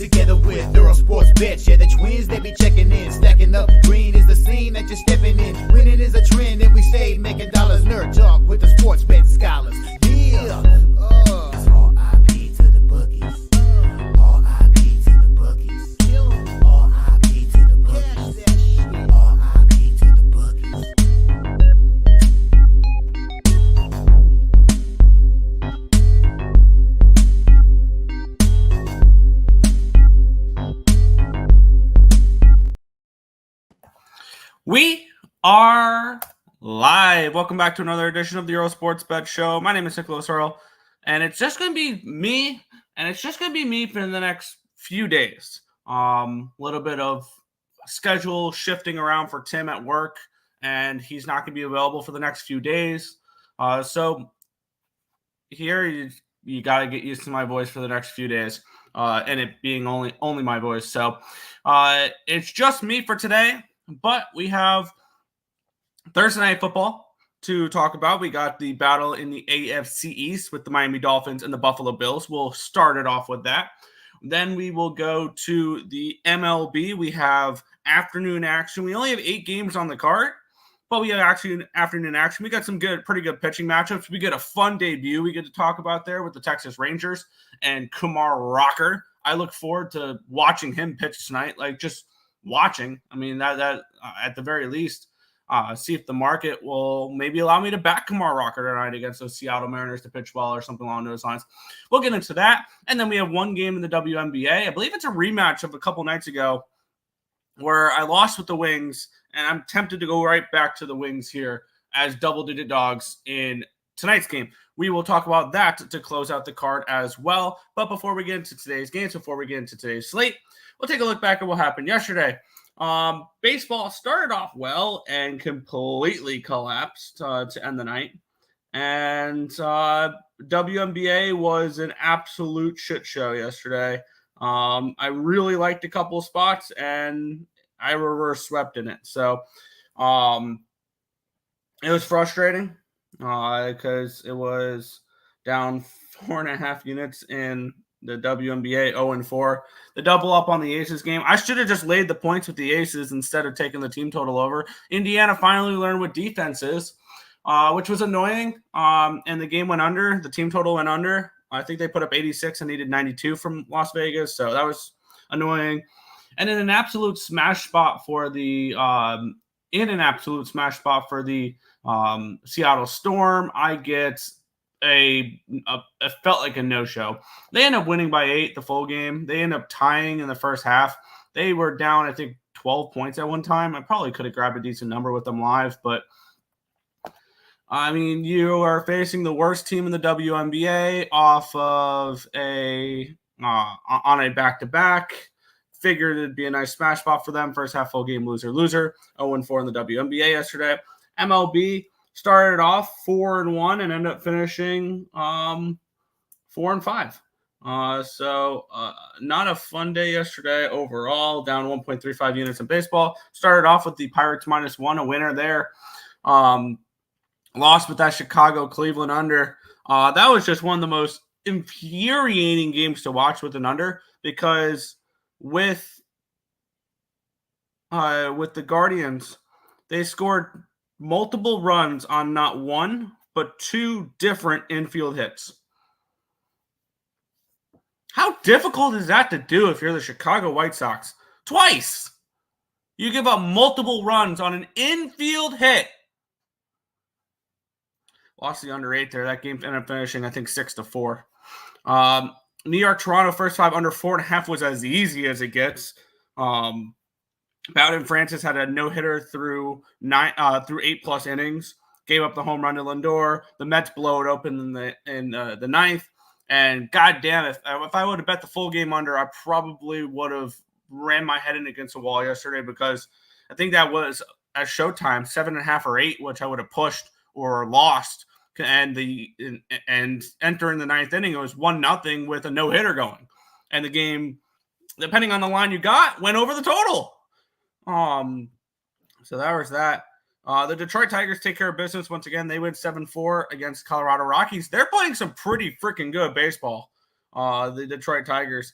Together with Earle Sports Bets, yeah, the twins, they be checking in. Stacking up, green is the scene that you're stepping in. Winning is a trend, and we stay making dollars. Nerd talk with the sports bet scholars. Yeah, it's R.I.P. to the bookies. R.I.P. to the bookies. R.I.P. to the bookies. R.I.P. to the bookies. We are live. Welcome back to another edition of the Earle Sports Bet Show. My name is Nicholas Earle, and it's just going to be me, for the next few days. Little bit of schedule shifting around for Tim at work, and he's not going to be available for the next few days. So here you got to get used to my voice for the next few days, and it being only my voice. So it's just me for today. But we have Thursday Night Football to talk about. We got the battle in the AFC East with the Miami Dolphins and the Buffalo Bills. We'll start it off with that. Then we will go to the MLB. We have afternoon action. We only have 8 games on the card, but we have actually afternoon action. We got some pretty good pitching matchups. We get a fun debut we get to talk about there with the Texas Rangers and Kumar Rocker. I look forward to watching him pitch tonight. Just watching. I mean, that at the very least, see if the market will maybe allow me to back Kumar Rocker tonight against those Seattle Mariners to pitch well or something along those lines. We'll get into that. And then we have one game in the WNBA. I believe it's a rematch of a couple nights ago where I lost with the Wings, and I'm tempted to go right back to the Wings here as double-digit dogs in tonight's game. We will talk about that to close out the card as well. But before we get into today's games, before we get into today's slate, we'll take a look back at what happened yesterday. Baseball started off well and completely collapsed to end the night. And WNBA was an absolute shit show yesterday. I really liked a couple of spots, and I reverse swept in it. So it was frustrating because it was down 4.5 units in the WNBA 0-4. The double up on the Aces game. I should have just laid the points with the Aces instead of taking the team total over. Indiana finally learned what defense is, which was annoying. And the game went under. The team total went under. I think they put up 86 and needed 92 from Las Vegas. So that was annoying. And in an absolute smash spot for the Seattle Storm, I get it felt like a no-show. They end up winning by 8 the full game. They end up tying in the first half. They were down, I think, 12 points at one time. I probably could have grabbed a decent number with them live, but I mean, you are facing the worst team in the WNBA off of on a back-to-back. Figured it'd be a nice smash spot for them. First half full game, loser. 0-4 in the WNBA yesterday. MLB started off 4-1 and ended up finishing 4-5. So not a fun day yesterday overall. Down 1.35 units in baseball. Started off with the Pirates -1, a winner there. Lost with that Chicago-Cleveland under. That was just one of the most infuriating games to watch with an under, because with the Guardians, they scored multiple runs on not one, but 2 different infield hits. How difficult is that to do if you're the Chicago White Sox? Twice! You give up multiple runs on an infield hit. Lost the under 8 there. That game ended up finishing, I think, 6-4. New York, Toronto, first 5 under 4.5 was as easy as it gets. Bowden Francis had a no-hitter through 8+ innings. Gave up the home run to Lindor. The Mets blow it open in the ninth. And goddamn, if I would have bet the full game under, I probably would have ran my head in against the wall yesterday, because I think that was at Showtime 7.5 or 8, which I would have pushed or lost. And entering the ninth inning, it was 1-0 with a no-hitter going, and the game, depending on the line you got, went over the total. So that was that. The Detroit Tigers take care of business once again. They win 7-4 against Colorado Rockies. They're playing some pretty freaking good baseball. The Detroit Tigers.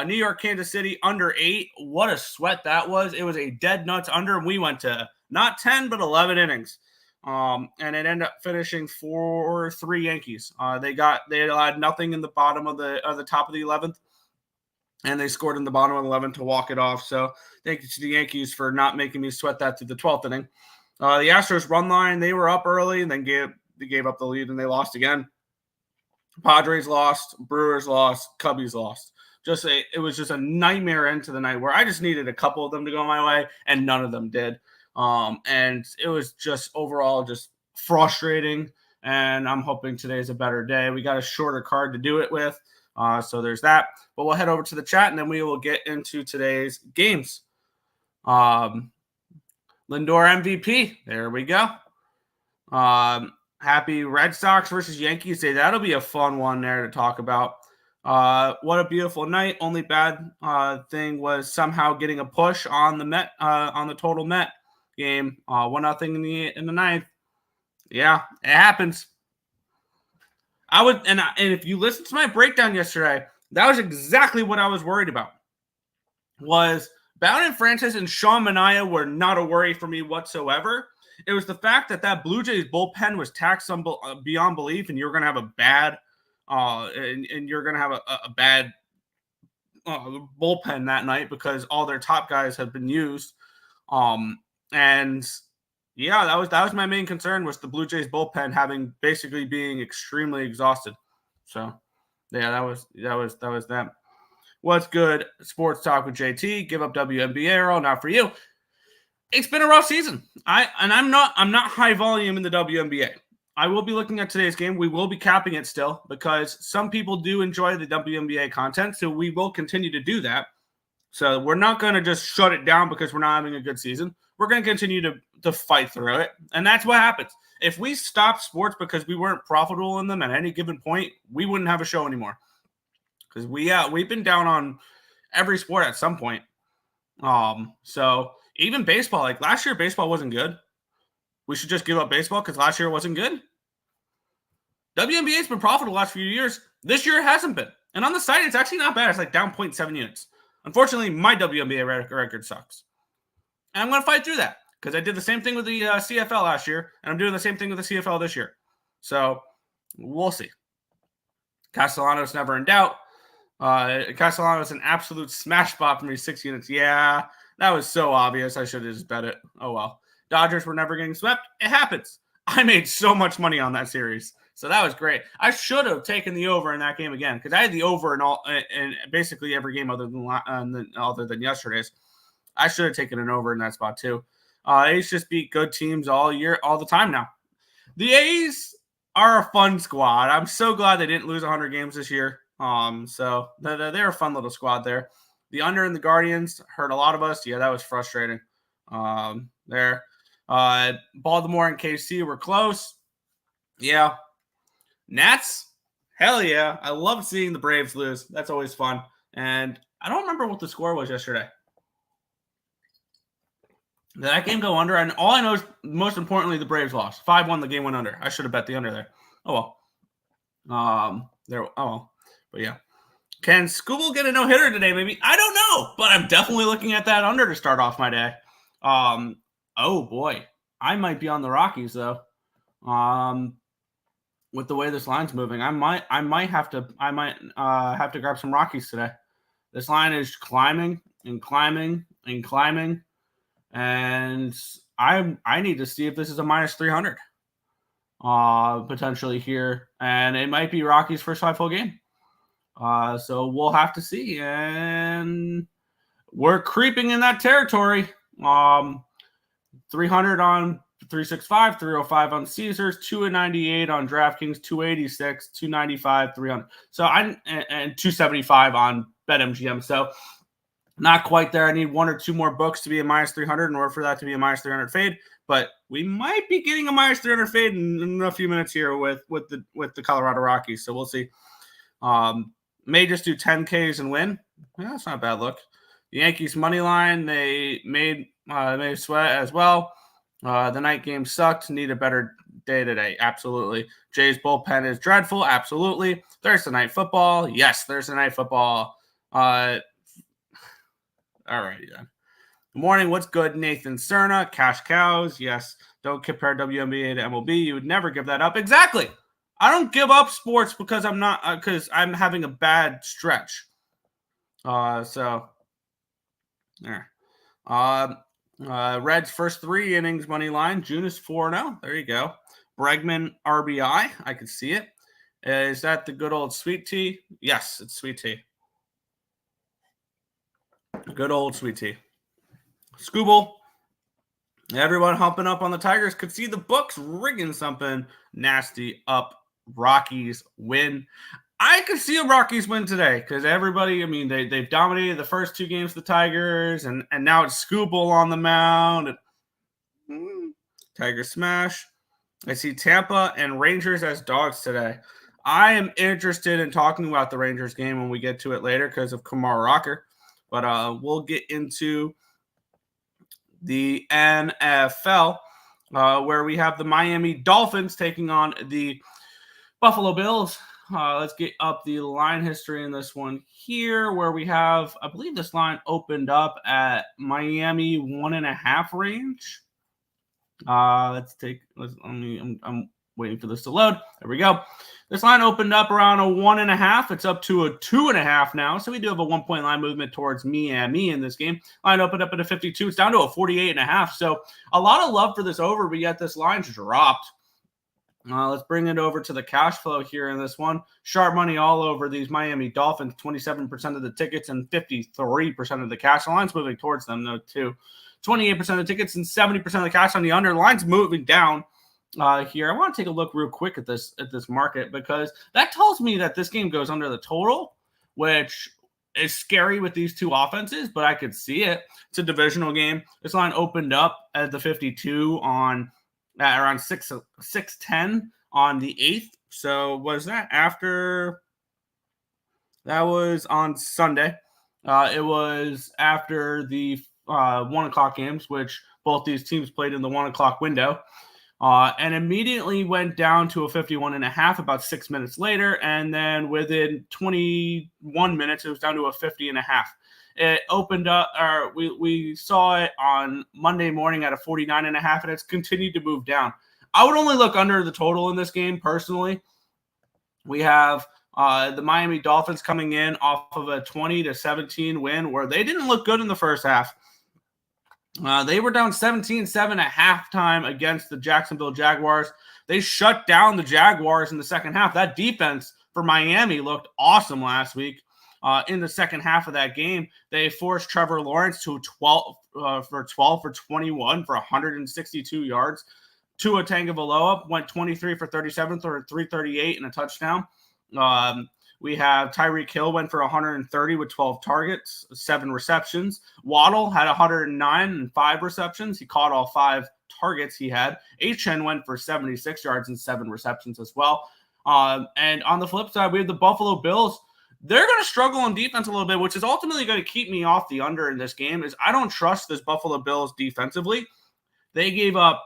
New York, Kansas City, under 8. What a sweat that was. It was a dead nuts under, and we went to not 10, but 11 innings. And it ended up finishing 4-3 Yankees. They had nothing in the bottom of the top of the 11th, and they scored in the bottom of the 11th to walk it off. So thank you to the Yankees for not making me sweat that through the 12th inning. The Astros run line, they were up early and then gave up the lead, and they lost again. Padres lost, Brewers lost, Cubbies lost. It was just a nightmare end to the night where I just needed a couple of them to go my way, and none of them did. And it was just overall just frustrating, and I'm hoping today's a better day. We got a shorter card to do it with, so there's that. But we'll head over to the chat, and then we will get into today's games. Lindor MVP. There we go. Happy Red Sox versus Yankees Day. That'll be a fun one there to talk about. What a beautiful night. Only bad thing was somehow getting a push on the on the total Met game. 1-0 in the ninth. Yeah, it happens. And if you listen to my breakdown yesterday, that was exactly what I was worried about. Was Bowden Francis and Sean Manaea were not a worry for me whatsoever. It was the fact that Blue Jays bullpen was taxed beyond belief, and you're going to have a bad and you're going to have a bad bullpen that night because all their top guys have been used. And yeah, that was my main concern, was the Blue Jays bullpen basically being extremely exhausted. So yeah, that was that. What's good? Sports Talk with JT. Give up WNBA, Earle. Not for you. It's been a rough season. I'm not high volume in the WNBA. I will be looking at today's game. We will be capping it still because some people do enjoy the WNBA content, so we will continue to do that. So we're not going to just shut it down because we're not having a good season. We're going to continue to fight through it, and that's what happens. If we stop sports because we weren't profitable in them at any given point, we wouldn't have a show anymore. Because we've been down on every sport at some point. So even baseball, like last year, baseball wasn't good. We should just give up baseball because last year it wasn't good. WNBA's been profitable the last few years. This year it hasn't been. And on the site, it's actually not bad. It's like down 0.7 units. Unfortunately, my WNBA record sucks. And I'm going to fight through that because I did the same thing with the CFL last year, and I'm doing the same thing with the CFL this year. So we'll see. Castellanos never in doubt. Castellanos an absolute smash spot for me, 6 units. Yeah, that was so obvious. I should have just bet it. Oh, well. Dodgers were never getting swept. It happens. I made so much money on that series. So that was great. I should have taken the over in that game again because I had the over in basically every game other than yesterday's. I should have taken an over in that spot too. A's just beat good teams all year, all the time now. The A's are a fun squad. I'm so glad they didn't lose 100 games this year. So they're a fun little squad there. The under and the Guardians hurt a lot of us. Yeah, that was frustrating. There. Baltimore and KC were close. Yeah. Nats, hell yeah. I love seeing the Braves lose. That's always fun. And I don't remember what the score was yesterday. Did that game go under? And all I know is, most importantly, the Braves lost. 5-1, the game went under. I should have bet the under there. Oh, well. But yeah. Can Scooble get a no-hitter today, maybe? I don't know, but I'm definitely looking at that under to start off my day. Oh, boy. I might be on the Rockies, though. With the way this line's moving, I might have to grab some Rockies today. This line is climbing and climbing and climbing, and I need to see if this is a minus 300 potentially here, and it might be Rockies' first 5 full game. So we'll have to see, and we're creeping in that territory. 300 on 365, 305 on Caesars, 298 on DraftKings, 286, 295, 300. So and 275 on BetMGM. So not quite there. I need 1 or 2 more books to be a minus 300 in order for that to be a minus 300 fade. But we might be getting a minus 300 fade in a few minutes here with the Colorado Rockies. So we'll see. May just do 10Ks and win. Yeah, that's not a bad look. The Yankees money line, they made sweat as well. The night game sucked. Need a better day today. Absolutely. Jay's bullpen is dreadful. Absolutely. Thursday night football. Yes, Thursday night football. All righty then. Good morning. What's good, Nathan Cerna? Cash cows. Yes. Don't compare WNBA to MLB. You would never give that up. Exactly. I don't give up sports because I'm having a bad stretch. So there. Reds first 3 innings money line. June is 4-0. There you go. Bregman RBI. I can see it. Is that the good old sweet tea? Yes, it's sweet tea. Good old sweet tea. Scooble. Everyone humping up on the Tigers could see the books rigging something nasty up. Rockies win. I could see a Rockies win today because everybody, I mean, they've dominated the first 2 games of the Tigers, and now it's Scooble on the mound. Tiger smash. I see Tampa and Rangers as dogs today. I am interested in talking about the Rangers game when we get to it later because of Kumar Rocker. But we'll get into the NFL where we have the Miami Dolphins taking on the Buffalo Bills. Let's get up the line history in this one here where we have, I believe this line opened up at Miami 1.5 range. I'm waiting for this to load. There we go. This line opened up around a 1.5. It's up to a 2.5 now. So we do have a 1-point line movement towards Miami in this game. Line opened up at a 52. It's down to a 48.5. So a lot of love for this over, but yet this line's dropped. Let's bring it over to the cash flow here in this one. Sharp money all over these Miami Dolphins. 27% of the tickets and 53% of the cash. The line's moving towards them, though, too. 28% of the tickets and 70% of the cash on the under. The line's moving down here. I want to take a look real quick at this market because that tells me that this game goes under the total, which is scary with these 2 offenses, but I could see it. It's a divisional game. This line opened up at the 52 on around 6:10 on the 8th. So was that after? That was on Sunday. It was after the 1 o'clock games, which both these teams played in the 1 o'clock window, and immediately went down to a 51.5 about 6 minutes later. And then within 21 minutes, it was down to a 50.5. It opened up, we saw it on Monday morning at a 49.5, and it's continued to move down. I would only look under the total in this game personally. We have the Miami Dolphins coming in off of a 20-17 win where they didn't look good in the first half. They were down 17-7 at halftime against the Jacksonville Jaguars. They shut down the Jaguars in the second half. That defense for Miami looked awesome last week. In the second half of that game, they forced Trevor Lawrence to 12 for 21 for 162 yards. Tua Tagovailoa went 23 for 37 for 338 and a touchdown. We have Tyreek Hill went for 130 with 12 targets, 7 receptions. Waddle had 109 and 5 receptions. He caught all 5 targets he had. Achane went for 76 yards and 7 receptions as well. And on the flip side, we have the Buffalo Bills. They're going to struggle on defense a little bit, which is ultimately going to keep me off the under in this game. Is I don't trust this Buffalo Bills defensively. They gave up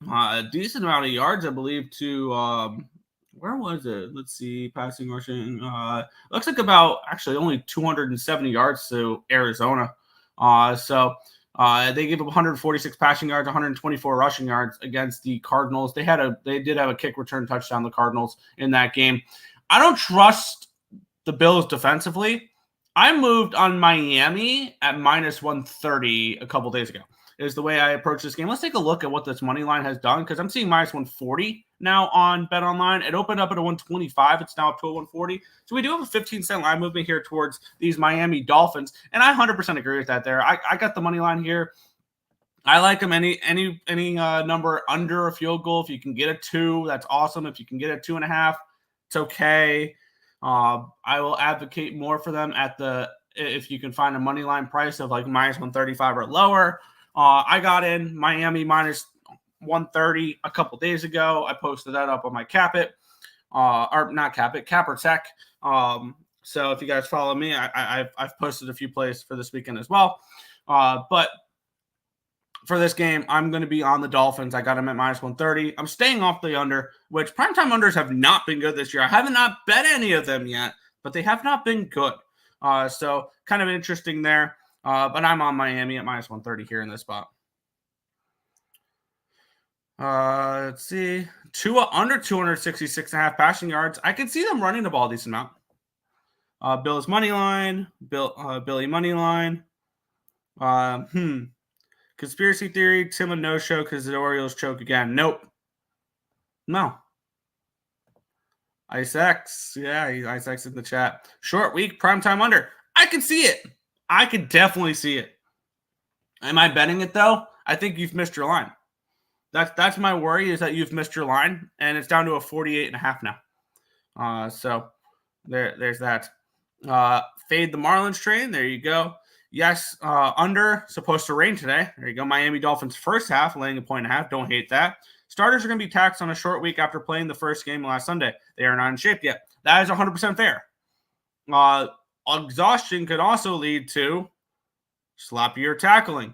a decent amount of yards, I believe, to where was it? Let's see, passing, rushing. Looks like about actually only 270 yards to Arizona. So they gave up 146 passing yards, 124 rushing yards against the Cardinals. They did have a kick return touchdown, the Cardinals, in that game. I don't trust the Bills defensively. I moved on Miami at -130 a couple days ago. Is the way I approach this game. Let's take a look at what this money line has done because I'm seeing -140 now on BetOnline. It opened up at a 125. It's now up to a 140. So we do have a 15-cent line movement here towards these Miami Dolphins, and I 100% agree with that. There, I got the money line here. I like them any number under a field goal. If you can get a 2, that's awesome. If you can get a 2.5, it's okay. I will advocate more for them if you can find a money line price of like -135 or lower. I got in Miami -130 a couple days ago. I posted that up on my CapperTek. So if you guys follow me, I've posted a few plays for this weekend as well. But for this game, I'm going to be on the Dolphins. I got them at -130. I'm staying off the under, which primetime unders have not been good this year. I haven't not bet any of them yet, but they have not been good. So kind of interesting there. But I'm on Miami at minus 130 here in this spot. Let's see. Tua under 266.5 passing yards. I can see them running the ball a decent amount. Bills money line. Billy money line. Conspiracy theory. Tim a no-show because the Orioles choke again. Nope. No. IceX. Yeah, IceX in the chat. Short week, primetime under. I can see it. I can definitely see it. Am I betting it, though? I think you've missed your line. That's my worry, is that you've missed your line, and it's down to a 48.5 now. So there's that. Fade the Marlins train. There you go. Yes, under. Supposed to rain today. There you go. Miami Dolphins first half, laying a 1.5. Don't hate that. Starters are going to be taxed on a short week after playing the first game last Sunday. They are not in shape yet. That is 100% fair. Exhaustion could also lead to sloppier tackling,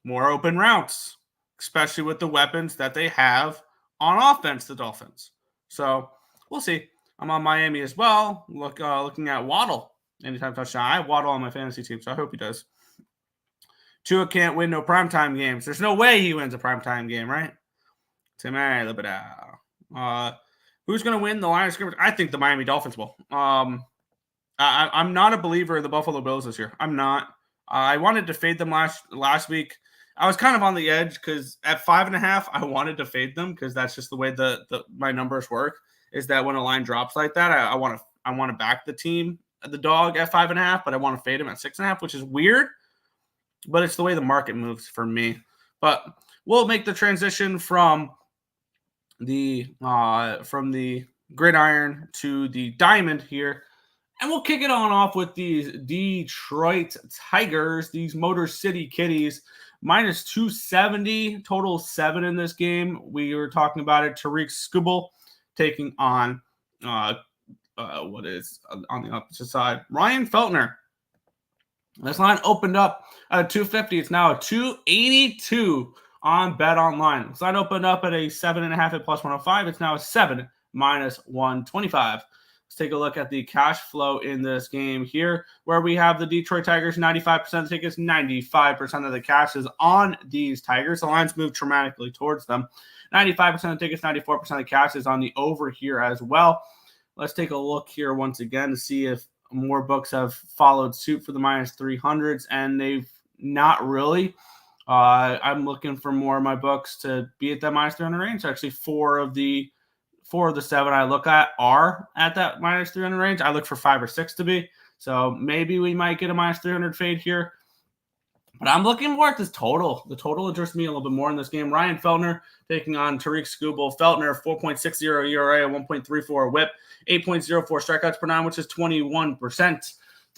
more open routes, especially with the weapons that they have on offense, the Dolphins. So we'll see. I'm on Miami as well. Looking at Waddle. Anytime touchdown. I have Waddle on my fantasy team, so I hope he does. Tua can't win no primetime games. There's no way he wins a primetime game, right? Who's going to win the line of scrimmage? I think the Miami Dolphins will. I'm not a believer in the Buffalo Bills this year. I'm not. I wanted to fade them last week. I was kind of on the edge because at 5.5, I wanted to fade them because that's just the way my numbers work. Is that when a line drops like that, I want to back the team, the dog at 5.5, but I want to fade him at 6.5, which is weird. But it's the way the market moves for me. But we'll make the transition from the gridiron to the diamond here. And we'll kick it on off with these Detroit Tigers, these Motor City Kitties, minus 270, total 7 in this game. We were talking about it. Tariq Skubal taking on, what is on the opposite side? Ryan Feltner. This line opened up at 250. It's now a 282 on Bet Online. This line opened up at a 7.5 at plus 105. It's now a 7 minus 125. Let's take a look at the cash flow in this game here, where we have the Detroit Tigers, 95% of the tickets, 95% of the cash is on these Tigers. The lines move dramatically towards them. 95% of the tickets, 94% of the cash is on the over here as well. Let's take a look here once again to see if more books have followed suit for the minus 300s, and they've not really. I'm looking for more of my books to be at that minus 300 range. Actually, four of the 7 I look at are at that minus 300 range. I look for 5 or 6 to be. So maybe we might get a minus 300 fade here. But I'm looking more at this total. The total interests me a little bit more in this game. Ryan Feltner taking on Tariq Skubal. Feltner, 4.60 ERA, 1.34 whip, 8.04 strikeouts per 9, which is 21%.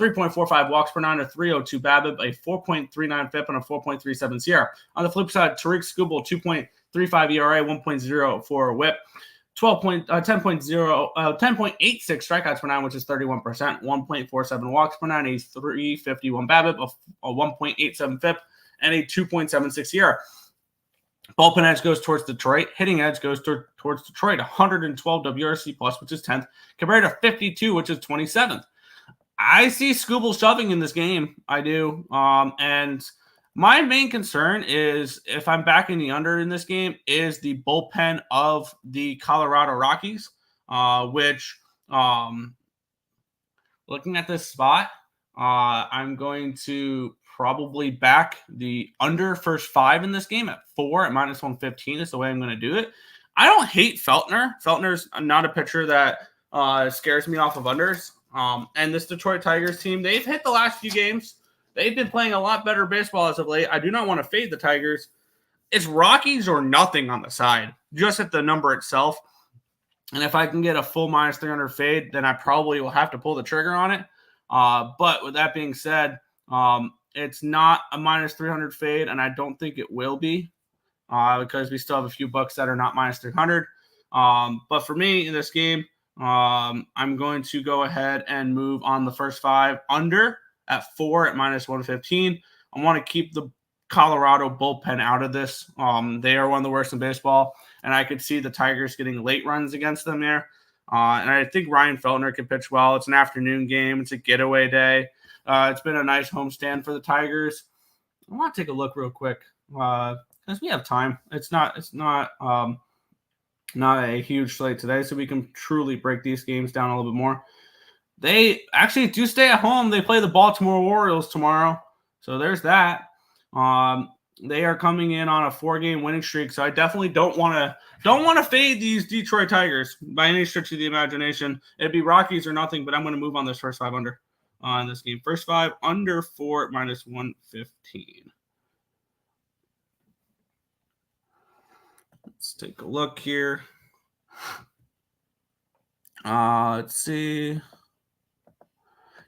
3.45 walks per 9, a 3.02 BABIP, a 4.39 FIP, and a 4.37 SIERA. On the flip side, Tariq Skubal, 2.35 ERA, 1.04 whip, 10.86 strikeouts per 9, which is 31%, 1.47 walks per 9, a 3.51 BABIP, a 1.87 FIP, and a 2.76 SIERA. Bullpen edge goes towards Detroit. Hitting edge goes towards Detroit. 112 WRC plus, which is 10th, compared to 52, which is 27th. I see Skubal shoving in this game. I do. And my main concern is, if I'm backing the under in this game, is the bullpen of the Colorado Rockies, which, looking at this spot, I'm going to probably back the under first 5 in this game at 4 at minus 115 is the way I'm going to do it. I don't hate Feltner. Feltner's not a pitcher that scares me off of unders. And this Detroit Tigers team, they've hit the last few games. They've been playing a lot better baseball as of late. I do not want to fade the Tigers. It's Rockies or nothing on the side, just at the number itself. And if I can get a full minus 300 fade, then I probably will have to pull the trigger on it. But with that being said, it's not a minus 300 fade, and I don't think it will be because we still have a few bucks that are not minus 300. But for me in this game, I'm going to go ahead and move on the first 5 under at 4 at minus 115. I want to keep the Colorado bullpen out of this. They are one of the worst in baseball, and I could see the Tigers getting late runs against them there. And I think Ryan Feltner can pitch well. It's an afternoon game. It's a getaway day. It's been a nice homestand for the Tigers. I want to take a look real quick because we have time. It's not a huge slate today, so we can truly break these games down a little bit more. They actually do stay at home. They play the Baltimore Orioles tomorrow, so there's that. They are coming in on a 4-game winning streak, so I definitely don't want to fade these Detroit Tigers by any stretch of the imagination. It'd be Rockies or nothing, but I'm going to move on this first 5 under in this game. First 5 under 4 minus 115. Let's take a look here. Let's see.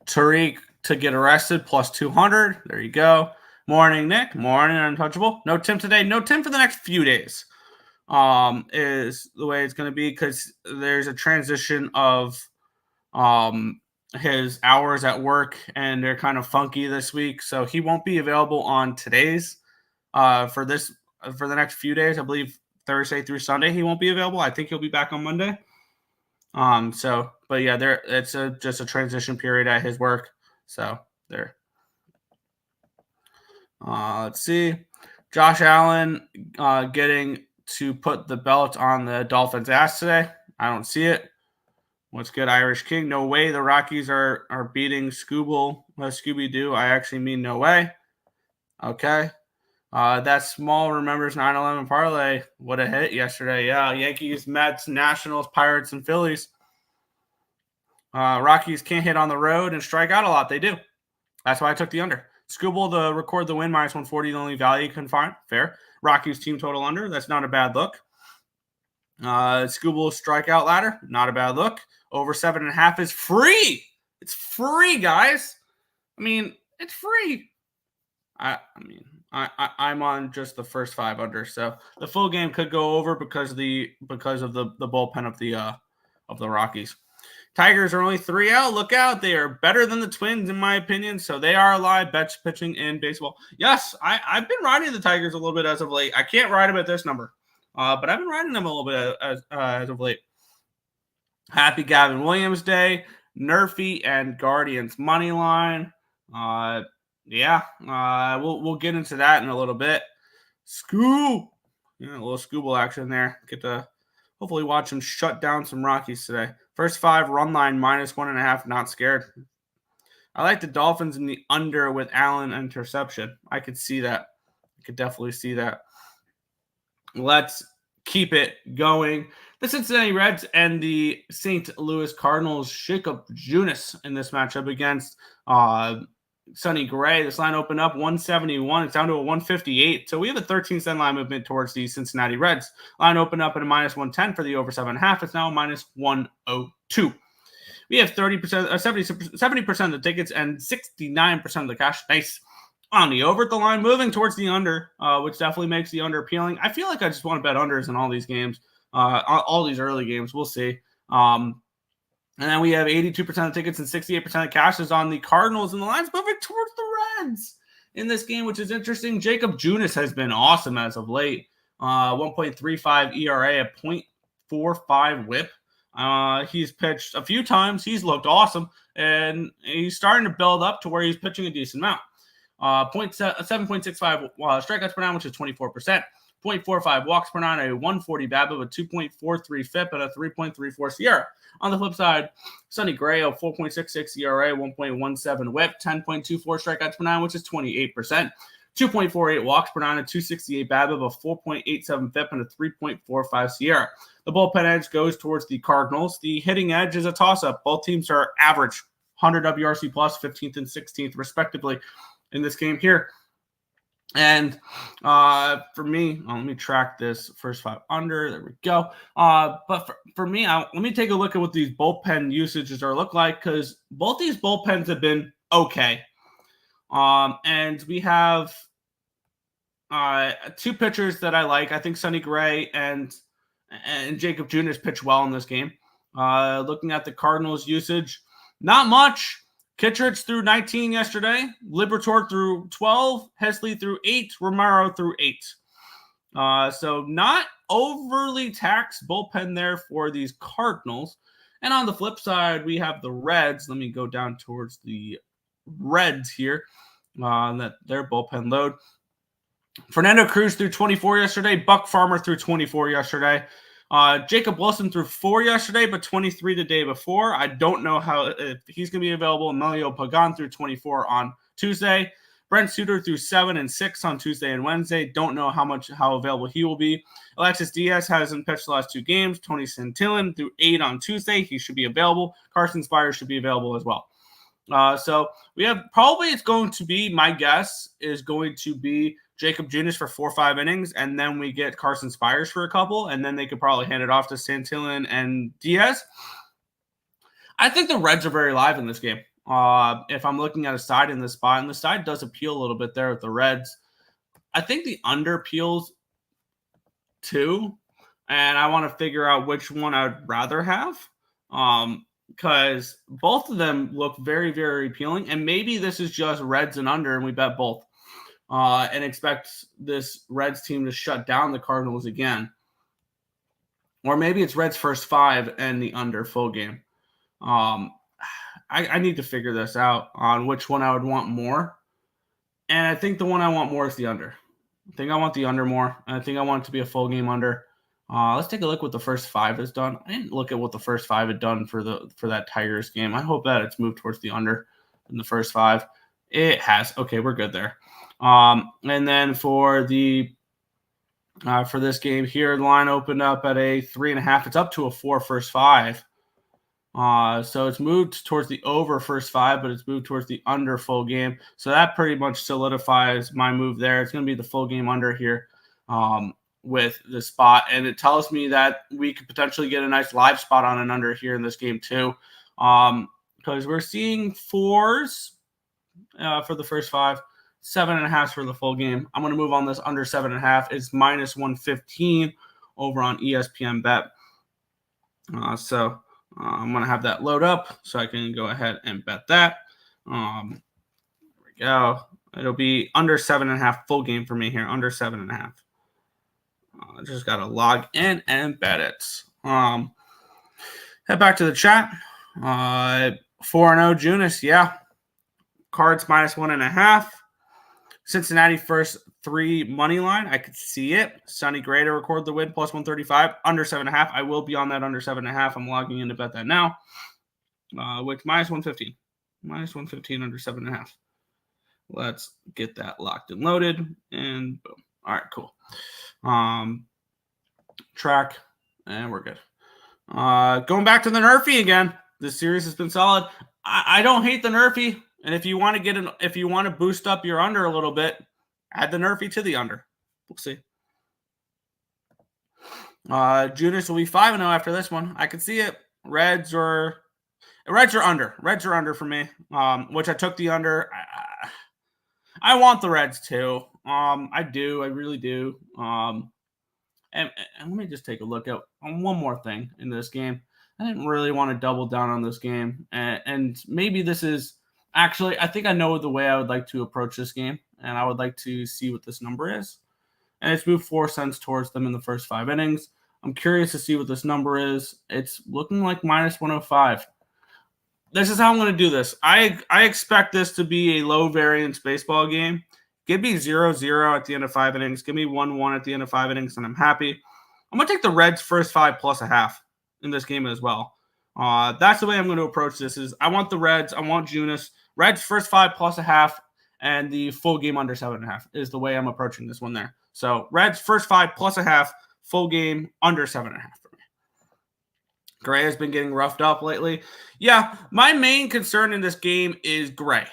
Tariq to get arrested plus 200. There you go. Morning, Nick. Morning, Untouchable. No Tim today. No Tim for the next few days. Is the way it's going to be because there's a transition of his hours at work, and they're kind of funky this week, so he won't be available on today's for the next few days. I believe Thursday through Sunday he won't be available. I think he'll be back on Monday. But yeah, it's just a transition period at his work. So there. Let's see. Josh Allen getting to put the belt on the Dolphins' ass today. I don't see it. What's good, Irish King? No way the Rockies are beating Scooby-Doo. I actually mean no way. Okay. That small remembers 9/11 parlay. What a hit yesterday. Yeah, Yankees, Mets, Nationals, Pirates, and Phillies. Rockies can't hit on the road and strike out a lot. They do. That's why I took the under. Scooble to record the win minus 140, the only value you can find. Fair. Rockies team total under. That's not a bad look. Scooble strikeout ladder. Not a bad look. Over 7.5 is free. It's free, guys. I mean, it's free. I'm on just the first 5 under, so the full game could go over because of the bullpen of the Rockies. Tigers are only 3 out. Look out. They are better than the Twins, in my opinion. So they are alive. Best pitching in baseball. Yes, I've been riding the Tigers a little bit as of late. I can't ride them at this number, but I've been riding them a little bit as of late. Happy Gavin Williams Day. Nerfy and Guardians money line. We'll get into that in a little bit. Scoop. Yeah, a little Scooble action there. Get to hopefully watch him shut down some Rockies today. First 5 run line minus 1.5. Not scared. I like the Dolphins in the under with Allen interception. I could see that. I could definitely see that. Let's keep it going. The Cincinnati Reds and the St. Louis Cardinals shake up Junis in this matchup against Sonny Gray. This line opened up 171. It's down to a 158. So we have a 13-cent line movement towards the Cincinnati Reds. Line opened up at a minus 110 for the over 7.5. It's now minus 102. We have 70% of the tickets and 69% of the cash. Nice. On the over, the line moving towards the under, which definitely makes the under appealing. I feel like I just want to bet unders in all these games, all these early games. We'll see. And then we have 82% of tickets and 68% of cash is on the Cardinals, and the line's moving towards the Reds in this game, which is interesting. Jacob Junis has been awesome as of late. 1.35 ERA, a 0.45 whip. He's pitched a few times. He's looked awesome, and he's starting to build up to where he's pitching a decent amount. 7.65 strikeouts per nine, which is 24%. 0.45 walks per nine, a 140 BABIP, a 2.43 FIP, and a 3.34 SIERA. On the flip side, Sonny Gray, a 4.66 ERA, 1.17 whip, 10.24 strikeouts per nine, which is 28%. 2.48 walks per nine, a 268 BABIP, a 4.87 FIP, and a 3.45 SIERA. The bullpen edge goes towards the Cardinals. The hitting edge is a toss-up. Both teams are average, 100 WRC plus, 15th and 16th, respectively, in this game here. And for me, let me track this first 5 under. There we go. But for me, let me take a look at what these bullpen usages are look like, because both these bullpens have been okay. And we have 2 pitchers that I like. I think Sonny Gray and Jacob Junis pitch well in this game. Looking at the Cardinals' usage, not much. Kittredge threw 19 yesterday. Liberatore threw 12. Hesley threw 8. Romero threw 8. So not overly taxed bullpen there for these Cardinals. And on the flip side, we have the Reds. Let me go down towards the Reds here. That their bullpen load. Fernando Cruz threw 24 yesterday. Buck Farmer threw 24 yesterday. Jacob Wilson threw 4 yesterday, but 23 the day before. I don't know if he's going to be available. Emilio Pagan threw 24 on Tuesday. Brent Suter threw 7 and 6 on Tuesday and Wednesday. Don't know how available he will be. Alexis Diaz hasn't pitched the last 2 games. Tony Santillan threw 8 on Tuesday. He should be available. Carson Spires should be available as well. So we have it's going to be, my guess is going to be Jacob Junis for 4 or 5 innings, and then we get Carson Spires for a couple, and then they could probably hand it off to Santillan and Diaz. I think the Reds are very live in this game. If I'm looking at a side in this spot, and the side does appeal a little bit there with the Reds, I think the under appeals too, and I want to figure out which one I'd rather have. Because both of them look very, very appealing. And maybe this is just Reds and under, and we bet both. And expect this Reds team to shut down the Cardinals again. Or maybe it's Reds first 5 and the under full game. I need to figure this out on which one I would want more. And I think the one I want more is the under. I think I want the under more. And I think I want it to be a full game under. Let's take a look what the first 5 has done. I didn't look at what the first 5 had done for that Tigers game. I hope that it's moved towards the under in the first 5. It has. Okay, we're good there. And then for this game here, the line opened up at a 3.5. It's up to a 4 first 5. So it's moved towards the over first 5, but it's moved towards the under full game. So that pretty much solidifies my move there. It's going to be the full game under here. With the spot, and it tells me that we could potentially get a nice live spot on an under here in this game too, because we're seeing 4s for the first 5, 7.5 for the full game. I'm going to move on this under 7.5. It's minus 115 over on ESPN Bet. So I'm going to have that load up so I can go ahead and bet that. There we go. It'll be under 7.5 full game for me here, under 7.5. I just got to log in and bet it. Head back to the chat. 4-0 Junis, yeah. Cards minus 1.5. Cincinnati first 3 money line. I could see it. Sonny Gray to record the win plus 135. Under 7.5. I will be on that under 7.5. I'm logging in to bet that now. Which minus 115. Minus 115 under 7.5. Let's get that locked and loaded. And boom. All right, cool. Track, and we're good. Going back to the Nerfy again. This series has been solid. I don't hate the Nerfy, and if you want to boost up your under a little bit, add the Nerfy to the under. We'll see. Junis will be 5-0 after this one. I can see it. Reds are under. Reds are under for me. Which I took the under. I want the Reds too. I do. I really do. And let me just take a look at one more thing in this game. I didn't really want to double down on this game. And maybe this is actually, I think I know the way I would like to approach this game. And I would like to see what this number is. And it's moved 4 cents towards them in the first 5 innings. I'm curious to see what this number is. It's looking like minus 105. This is how I'm going to do this. I expect this to be a low variance baseball game. Give me 0-0 at the end of 5 innings. Give me 1-1 at the end of 5 innings, and I'm happy. I'm going to take the Reds first 5 plus a half in this game as well. That's the way I'm going to approach this. Is I want the Reds. I want Junis. Reds first 5 plus a half, and the full game under 7.5 is the way I'm approaching this one there. So Reds first 5 plus a half, full game under 7.5 for me. Gray has been getting roughed up lately. Yeah, my main concern in this game is Gray.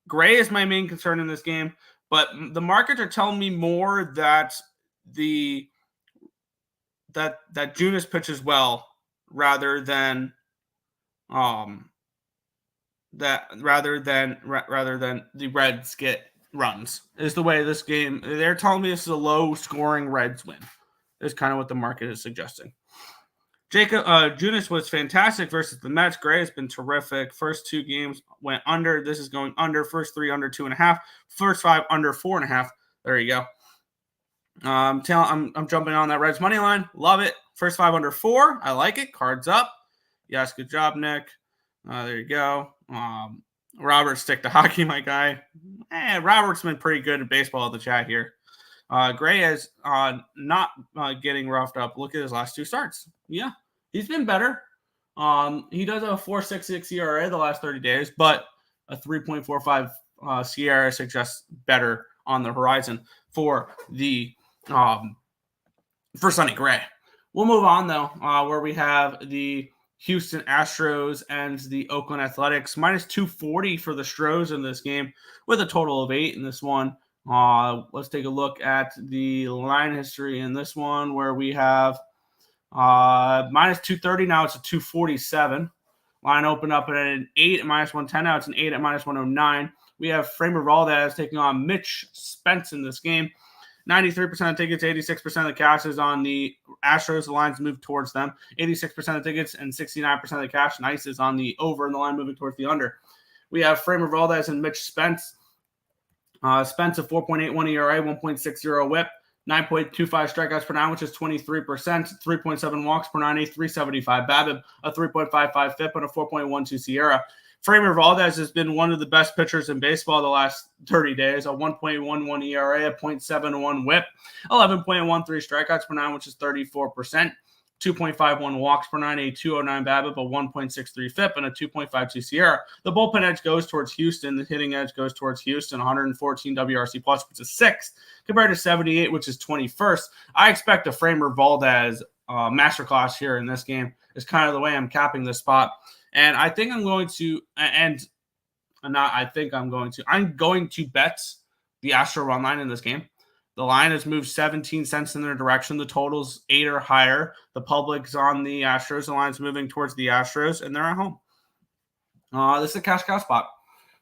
Gray is my main concern in this game. But the markets are telling me more that that Junis pitches well rather than the Reds get runs. Is the way this game. They're telling me this is a low scoring Reds win. Is kind of what the market is suggesting. Junis was fantastic versus the Mets. Gray has been terrific. First 2 games went under. This is going under. First 3 under 2.5. First 5 under 4.5. There you go. I'm jumping on that Reds money line. Love it. First 5 under 4. I like it. Cards up. Yes, good job, Nick. There you go. Robert, stick to hockey, my guy. Robert's been pretty good at baseball in the chat here. Gray is not getting roughed up. Look at his last 2 starts. Yeah, he's been better. He does have a 4.66 ERA the last 30 days, but a 3.45 CRA suggests better on the horizon for the for Sonny Gray. We'll move on though, where we have the Houston Astros and the Oakland Athletics. Minus 240 for the Stros in this game with a total of 8 in this one. Let's take a look at the line history in this one, where we have minus 230. Now it's a 247. Line opened up at an 8 at minus 110. Now it's an 8 at minus 109. We have Framber Valdez taking on Mitch Spence in this game. 93% of tickets, 86% of the cash is on the Astros. The lines move towards them. 86% of tickets and 69% of the cash. Nice is on the over, and the line moving towards the under. We have Framber Valdez and Mitch Spence. Spence a 4.81 ERA, 1.60 WHIP, 9.25 strikeouts per 9, which is 23%, 3.7 walks per 9, 375 BABIP, a 3.55 FIP, and a 4.12 SIERA. Framber Valdez has been one of the best pitchers in baseball the last 30 days, a 1.11 ERA, a 0.71 WHIP, 11.13 strikeouts per 9, which is 34%, 2.51 walks per 9, a 209 BABIP, a 1.63 FIP, and a 2.52 SIERA. The bullpen edge goes towards Houston. The hitting edge goes towards Houston, 114 WRC plus, which is 6th, compared to 78, which is 21st. I expect a Framber Valdez masterclass here in this game is kind of the way I'm capping this spot. And I think I'm going to, I'm going to bet the Astro run line in this game. The line has moved 17 cents in their direction. The total's 8 or higher. The public's on the Astros. The line's moving towards the Astros, and they're at home. This is a cash cow spot.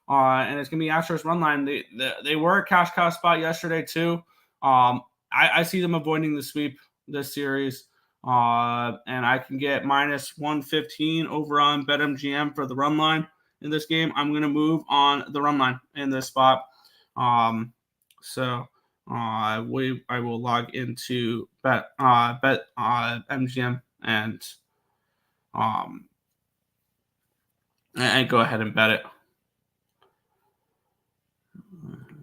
And it's going to be Astros run line. They were a cash cow spot yesterday, too. I see them avoiding the sweep this series. And I can get minus 115 over on BetMGM for the run line in this game. I'm going to move on the run line in this spot. I will log into BetMGM and go ahead and bet it.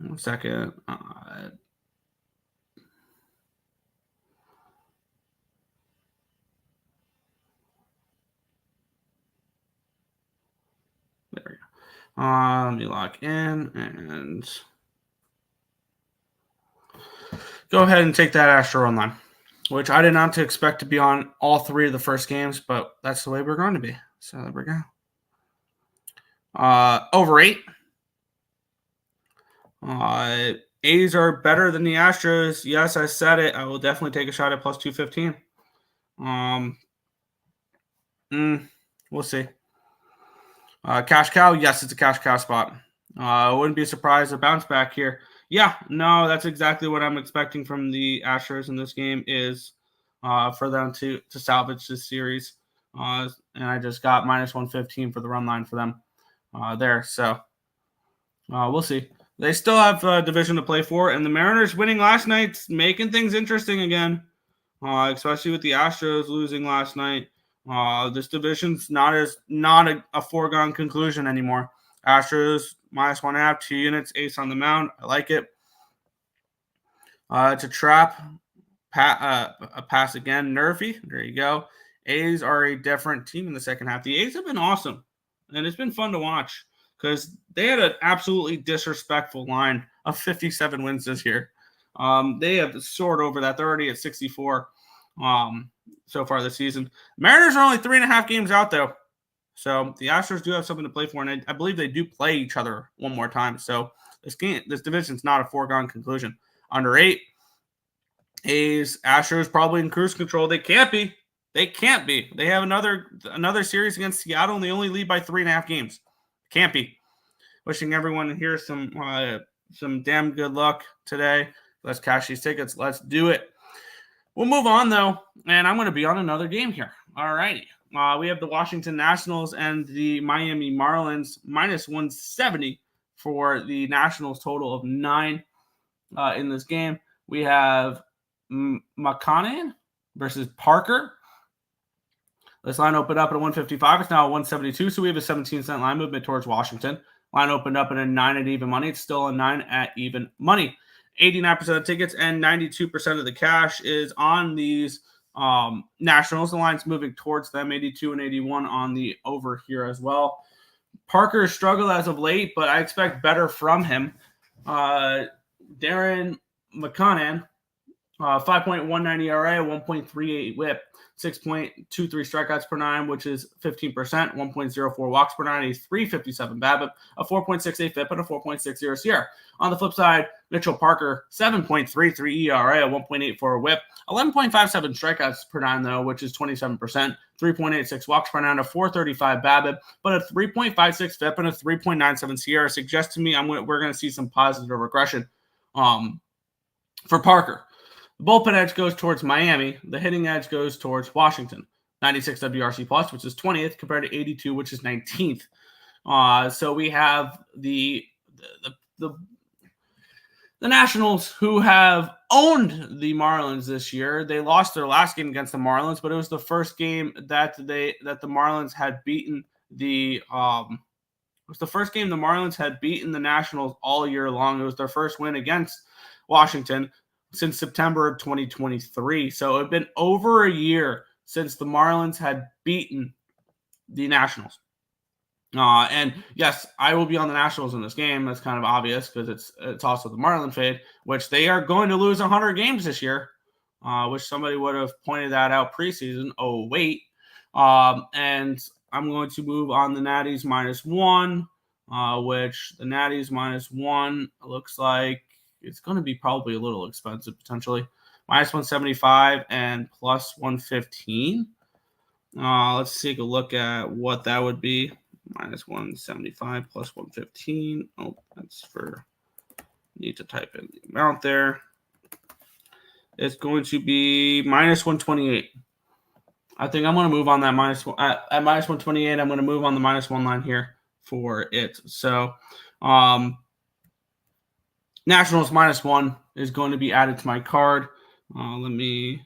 1 second. There we go. Let me log in and go ahead and take that Astro run line, which I did not expect to be on all 3 of the first games, but that's the way we're going to be. So there we go. Over 8. A's are better than the Astros. Yes, I said it. I will definitely take a shot at plus 215. We'll see. Cash cow, yes, it's a cash cow spot. I wouldn't be surprised to bounce back here. Yeah, no, that's exactly what I'm expecting from the Astros in this game is for them to salvage this series. And I just got minus 115 for the run line for them there. So we'll see. They still have a division to play for, and the Mariners winning last night's making things interesting again, especially with the Astros losing last night. This division's not a foregone conclusion anymore. Astros minus 1.5, 2 units, ace on the mound. I like it. It's a trap. A pass again. Nerfy. There you go. A's are a different team in the second half. The A's have been awesome, and it's been fun to watch because they had an absolutely disrespectful line of 57 wins this year. They have soared over that. They're already at 64 so far this season. Mariners are only 3.5 games out, though. So the Astros do have something to play for, and I believe they do play each other one more time. So this division's not a foregone conclusion. Under 8, A's, Astros probably in cruise control. They can't be. They have another series against Seattle, and they only lead by 3.5 games. Can't be. Wishing everyone here some damn good luck today. Let's cash these tickets. Let's do it. We'll move on, though, and I'm going to be on another game here. All righty. We have the Washington Nationals and the Miami Marlins, minus 170 for the Nationals, total of 9 in this game. We have McConaughey versus Parker. This line opened up at a 155. It's now a 172, so we have a 17-cent line movement towards Washington. Line opened up at a 9 at even money. It's still a 9 at even money. 89% of tickets and 92% of the cash is on these Nationals. The line's moving towards them, 82 and 81 on the over here as well. Parker has struggled as of late, but I expect better from him. Darren McConaughey, 5.19 ERA, 1.38 whip, 6.23 strikeouts per nine, which is 15%, 1.04 walks per nine, a 357 BABIP, a 4.68 FIP, and a 4.60 SIERA. On the flip side, Mitchell Parker, 7.33 ERA, a 1.84 whip, 11.57 strikeouts per nine, though, which is 27%, 3.86 walks per nine, a 435 BABIP, but a 3.56 FIP and a 3.97 SIERA suggests to me we're going to see some positive regression for Parker. The bullpen edge goes towards Miami. The hitting edge goes towards Washington. 96 WRC plus, which is 20th, compared to 82, which is 19th. So we have the Nationals, who have owned the Marlins this year. They lost their last game against the Marlins, but it was the first game that the Marlins had beaten the Nationals all year long. It was their first win against Washington since September of 2023. So it had been over a year since the Marlins had beaten the Nationals. And yes, I will be on the Nationals in this game. That's kind of obvious because it's also the Marlin fade, which they are going to lose 100 games this year. Wish somebody would have pointed that out preseason. Oh, wait. And I'm going to move on the Natties -1, which the Natties -1 looks like it's going to be probably a little expensive potentially. -175 and +115. Let's take a look at what that would be. -175 +115. Oh, that's for, need to type in the amount there. It's going to be -128. I think I'm going to move on that at -128. I'm going to move on the -1 line here for it. So, Nationals -1 is going to be added to my card. Let me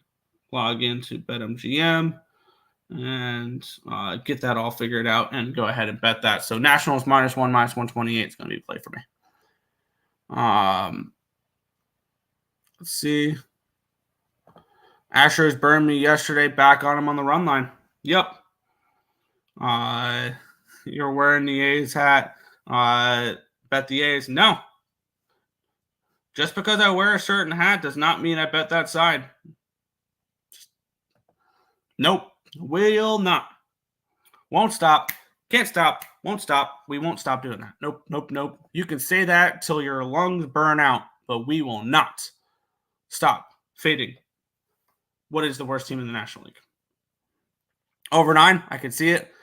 log into BetMGM and get that all figured out and go ahead and bet that. So Nationals -1, -128 is going to be play for me. Let's see. Astros burned me yesterday. Back on him on the run line. Yep. You're wearing the A's hat. Bet the A's. No. Just because I wear a certain hat does not mean I bet that side. Nope. Will not. Won't stop. Can't stop. Won't stop. We won't stop doing that. Nope, nope, nope. You can say that till your lungs burn out, but we will not stop fading what is the worst team in the National League. Over 9, I can see it.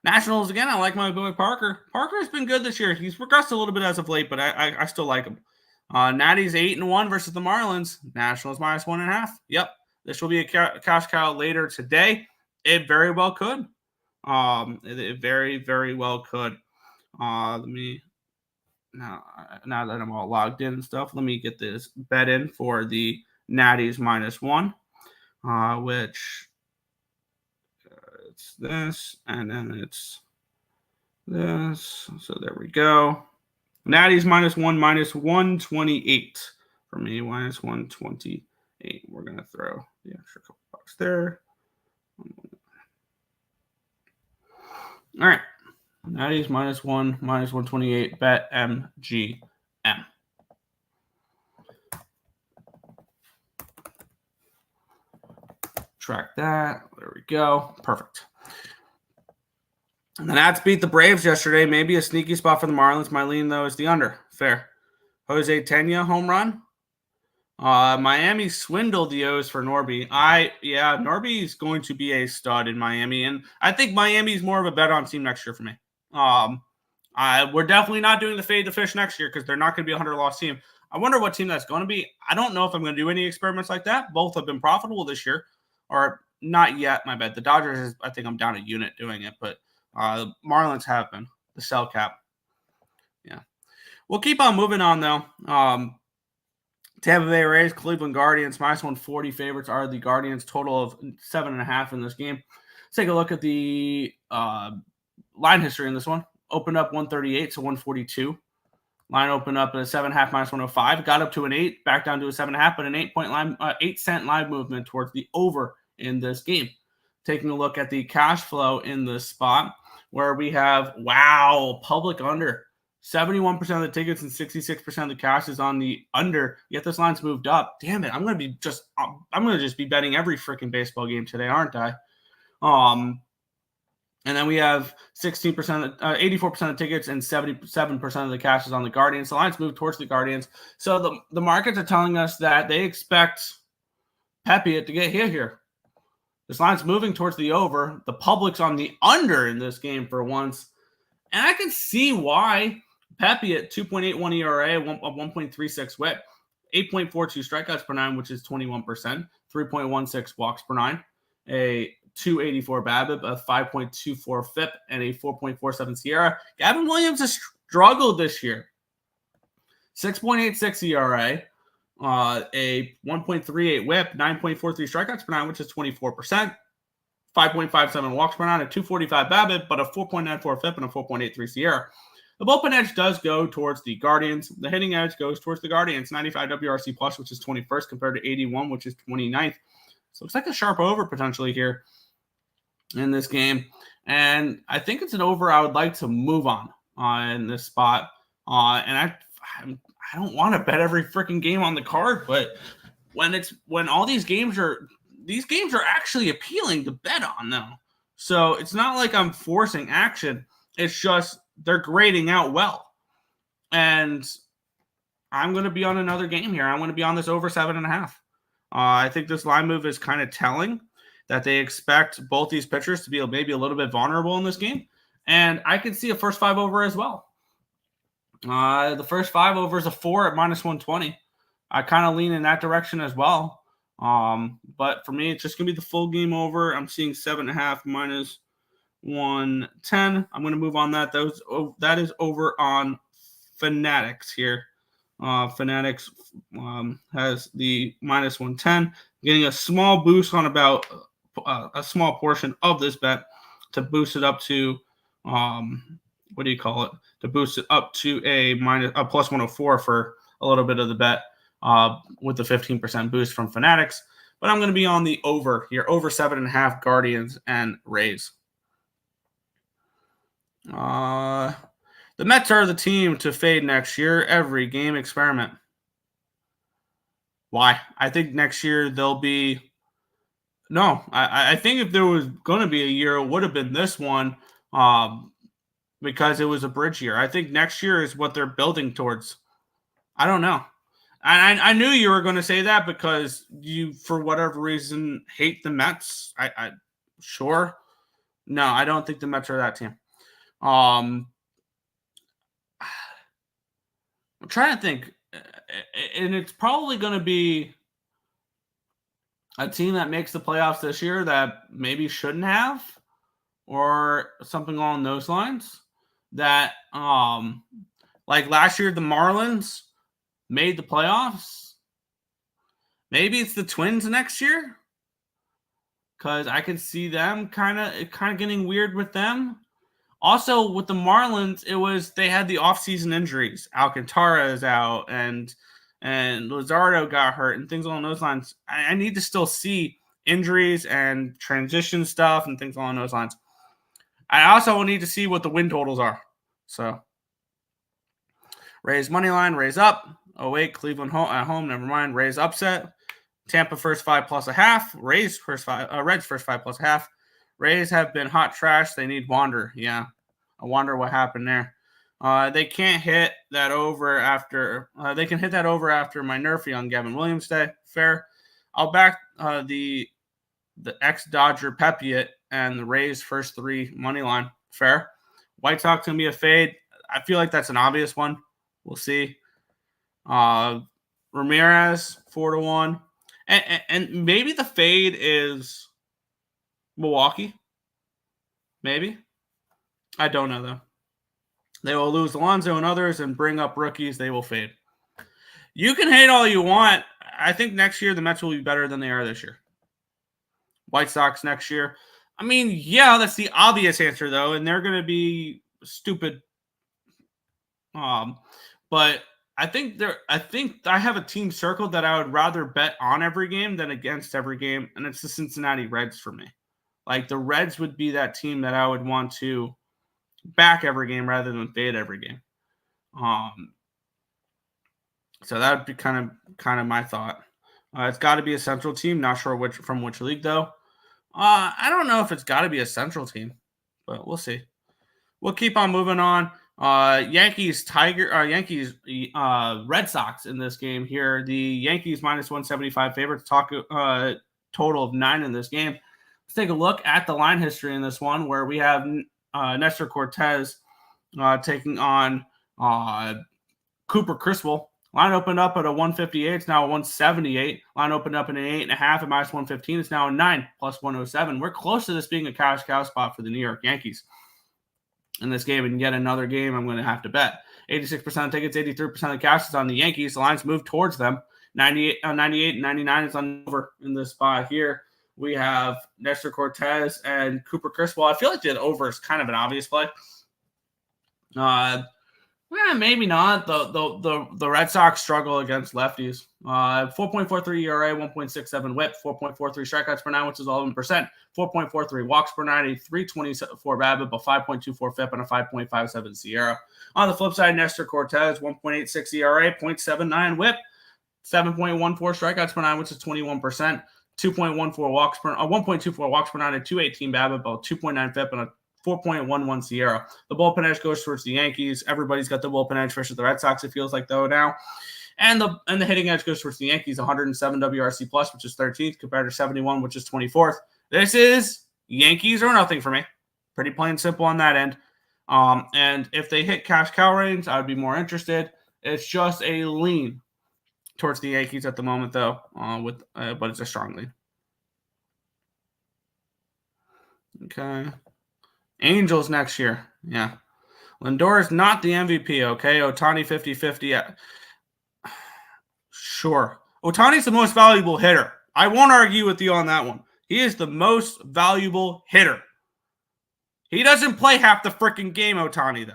Nationals, again, I like my boy Parker. Parker has been good this year. He's regressed a little bit as of late, but I still like him. Natty's 8-1 versus the Marlins. Nationals -1.5. Yep. This will be a cash cow later today. It very well could. It very, very well could. Let me, now that I'm all logged in and stuff, let me get this bet in for the Natties -1, which it's this, and then it's this. So there we go. Natties -1, -128 for me, -128. We're going to throw the extra couple bucks there. All right. Natties -1, -128. Bet MGM. Track that. There we go. Perfect. And the Nats beat the Braves yesterday. Maybe a sneaky spot for the Marlins. My lean, though, is the under. Fair. Jose Tena home run. Miami swindled the O's for Norby. Norby's going to be a stud in Miami, and I think Miami's more of a bet-on team next year for me. We're definitely not doing the fade the fish next year because they're not going to be a 100-loss team. I wonder what team that's going to be. I don't know if I'm going to do any experiments like that. Both have been profitable this year, or not yet, my bad. The Dodgers, I think I'm down a unit doing it, but the Marlins have been. The sell cap. Yeah. We'll keep on moving on, though. Tampa Bay Rays, Cleveland Guardians, -140 favorites are the Guardians, total of 7.5 in this game. Let's take a look at the line history in this one. Opened up 138 to 142. Line opened up at a 7.5 minus 105. Got up to an 8, back down to a 7.5, but an 8-cent line movement towards the over in this game. Taking a look at the cash flow in this spot, where we have, wow, public under. 71% of the tickets and 66% of the cash is on the under, yet this line's moved up. Damn it, I'm gonna just be betting every freaking baseball game today, aren't I? And then we have 16%, 84% of tickets and 77% of the cash is on the Guardians. The line's moved towards the Guardians. So the markets are telling us that they expect Pepiot to get hit here. This line's moving towards the over. The public's on the under in this game for once. And I can see why. Pepiot, 2.81 ERA, 1.36 whip, 8.42 strikeouts per nine, which is 21%, 3.16 walks per nine, a 284 BABIP, a 5.24 FIP, and a 4.47 SIERA. Gavin Williams has struggled this year. 6.86 ERA, a 1.38 whip, 9.43 strikeouts per nine, which is 24%, 5.57 walks per nine, a 245 BABIP, but a 4.94 FIP and a 4.83 SIERA. The bullpen edge does go towards the Guardians. The hitting edge goes towards the Guardians. 95 WRC plus, which is 21st, compared to 81, which is 29th. So it looks like a sharp over potentially here in this game. And I think it's an over I would like to move on in this spot. And I don't want to bet every freaking game on the card, but when all these games are actually appealing to bet on though. So it's not like I'm forcing action. It's just they're grading out well. And I'm going to be on another game here. I want to be on this over 7.5. I think this line move is kind of telling that they expect both these pitchers to be maybe a little bit vulnerable in this game. And I could see a first 5 over as well. The first 5 over is a 4 at minus 120. I kind of lean in that direction as well. But for me, it's just going to be the full game over. I'm seeing 7.5 minus 110. I'm going to move on that. That is over on Fanatics here. Fanatics has the minus 110, getting a small boost on about a small portion of this bet to boost it up to to boost it up to a plus 104 for a little bit of the bet with the 15% boost from Fanatics. But I'm going to be on the over here, over 7.5 Guardians and Rays. The Mets are the team to fade next year. Every game experiment. Why? I think next year they'll be. No, I think if there was going to be a year, it would have been this one, because it was a bridge year. I think next year is what they're building towards. I don't know. I knew you were going to say that because you, for whatever reason, hate the Mets. Sure. No, I don't think the Mets are that team. I'm trying to think, and it's probably going to be a team that makes the playoffs this year that maybe shouldn't have, or something along those lines. That, like last year, the Marlins made the playoffs. Maybe it's the Twins next year, because I can see them kind of getting weird with them. Also, with the Marlins, they had the offseason injuries. Alcantara is out, and Luzardo got hurt, and things along those lines. I need to still see injuries and transition stuff and things along those lines. I also need to see what the win totals are. So, Rays money line, Rays up. Oh wait, Cleveland at home. Never mind. Rays upset. Tampa first 5 plus a half. Rays first 5. Reds first 5 plus a half. Rays have been hot trash. They need Wander. Yeah, I wonder what happened there. They can't hit that over after. They can hit that over after my Nerfy on Gavin Williams Day. Fair. I'll back the ex-Dodger Pepiot and the Rays first 3 money line. Fair. White Sox gonna be a fade. I feel like that's an obvious one. We'll see. Ramirez 4-1, and maybe the fade is Milwaukee. Maybe. I don't know, though. They will lose Alonso and others and bring up rookies. They will fade. You can hate all you want. I think next year the Mets will be better than they are this year. White Sox next year. I mean, yeah, that's the obvious answer though, and they're going to be stupid. But I think I have a team circled that I would rather bet on every game than against every game, and it's the Cincinnati Reds for me. Like the Reds would be that team that I would want to back every game rather than fade every game. So that would be kind of my thought. It's got to be a central team. Not sure from which league though. I don't know if it's got to be a central team, but we'll see. We'll keep on moving on. Yankees Red Sox in this game here. The Yankees minus 175 favorites. Total of 9 in this game. Let's take a look at the line history in this one, where we have Nestor Cortez taking on Cooper Criswell. Line opened up at a 158. It's now a 178. Line opened up at an 8.5 at minus 115. It's now a 9 plus 107. We're close to this being a cash cow spot for the New York Yankees in this game. And yet another game I'm going to have to bet. 86% of tickets, 83% of cash is on the Yankees. The lines move towards them. 98 and 99 is on over in this spot here. We have Nestor Cortez and Cooper Criswell. I feel like the over is kind of an obvious play. Maybe not. The Red Sox struggle against lefties. 4.43 ERA, 1.67 WHIP, 4.43 strikeouts per 9, which is 11%. 4.43 walks per 90, 324 BABIP, a 5.24 FIP, and a 5.57 SIERA. On the flip side, Nestor Cortez, 1.86 ERA, 0.79 WHIP, 7.14 strikeouts per 9, which is 21%. 1.24 walks per 9, a 218 BABIP, a 2.9 FIP, and a 4.11 SIERA. The bullpen edge goes towards the Yankees. Everybody's got the bullpen edge versus the Red Sox, it feels like, though, now. And the hitting edge goes towards the Yankees, 107 WRC+, which is 13th, compared to 71, which is 24th. This is Yankees or nothing for me. Pretty plain simple on that end. And if they hit cash cow range, I would be more interested. It's just a lean towards the Yankees at the moment, though, but it's a strong lean. Okay. Angels next year. Yeah. Lindor is not the MVP, okay? Ohtani 50-50. Sure. Ohtani's the most valuable hitter. I won't argue with you on that one. He is the most valuable hitter. He doesn't play half the freaking game, Ohtani, though.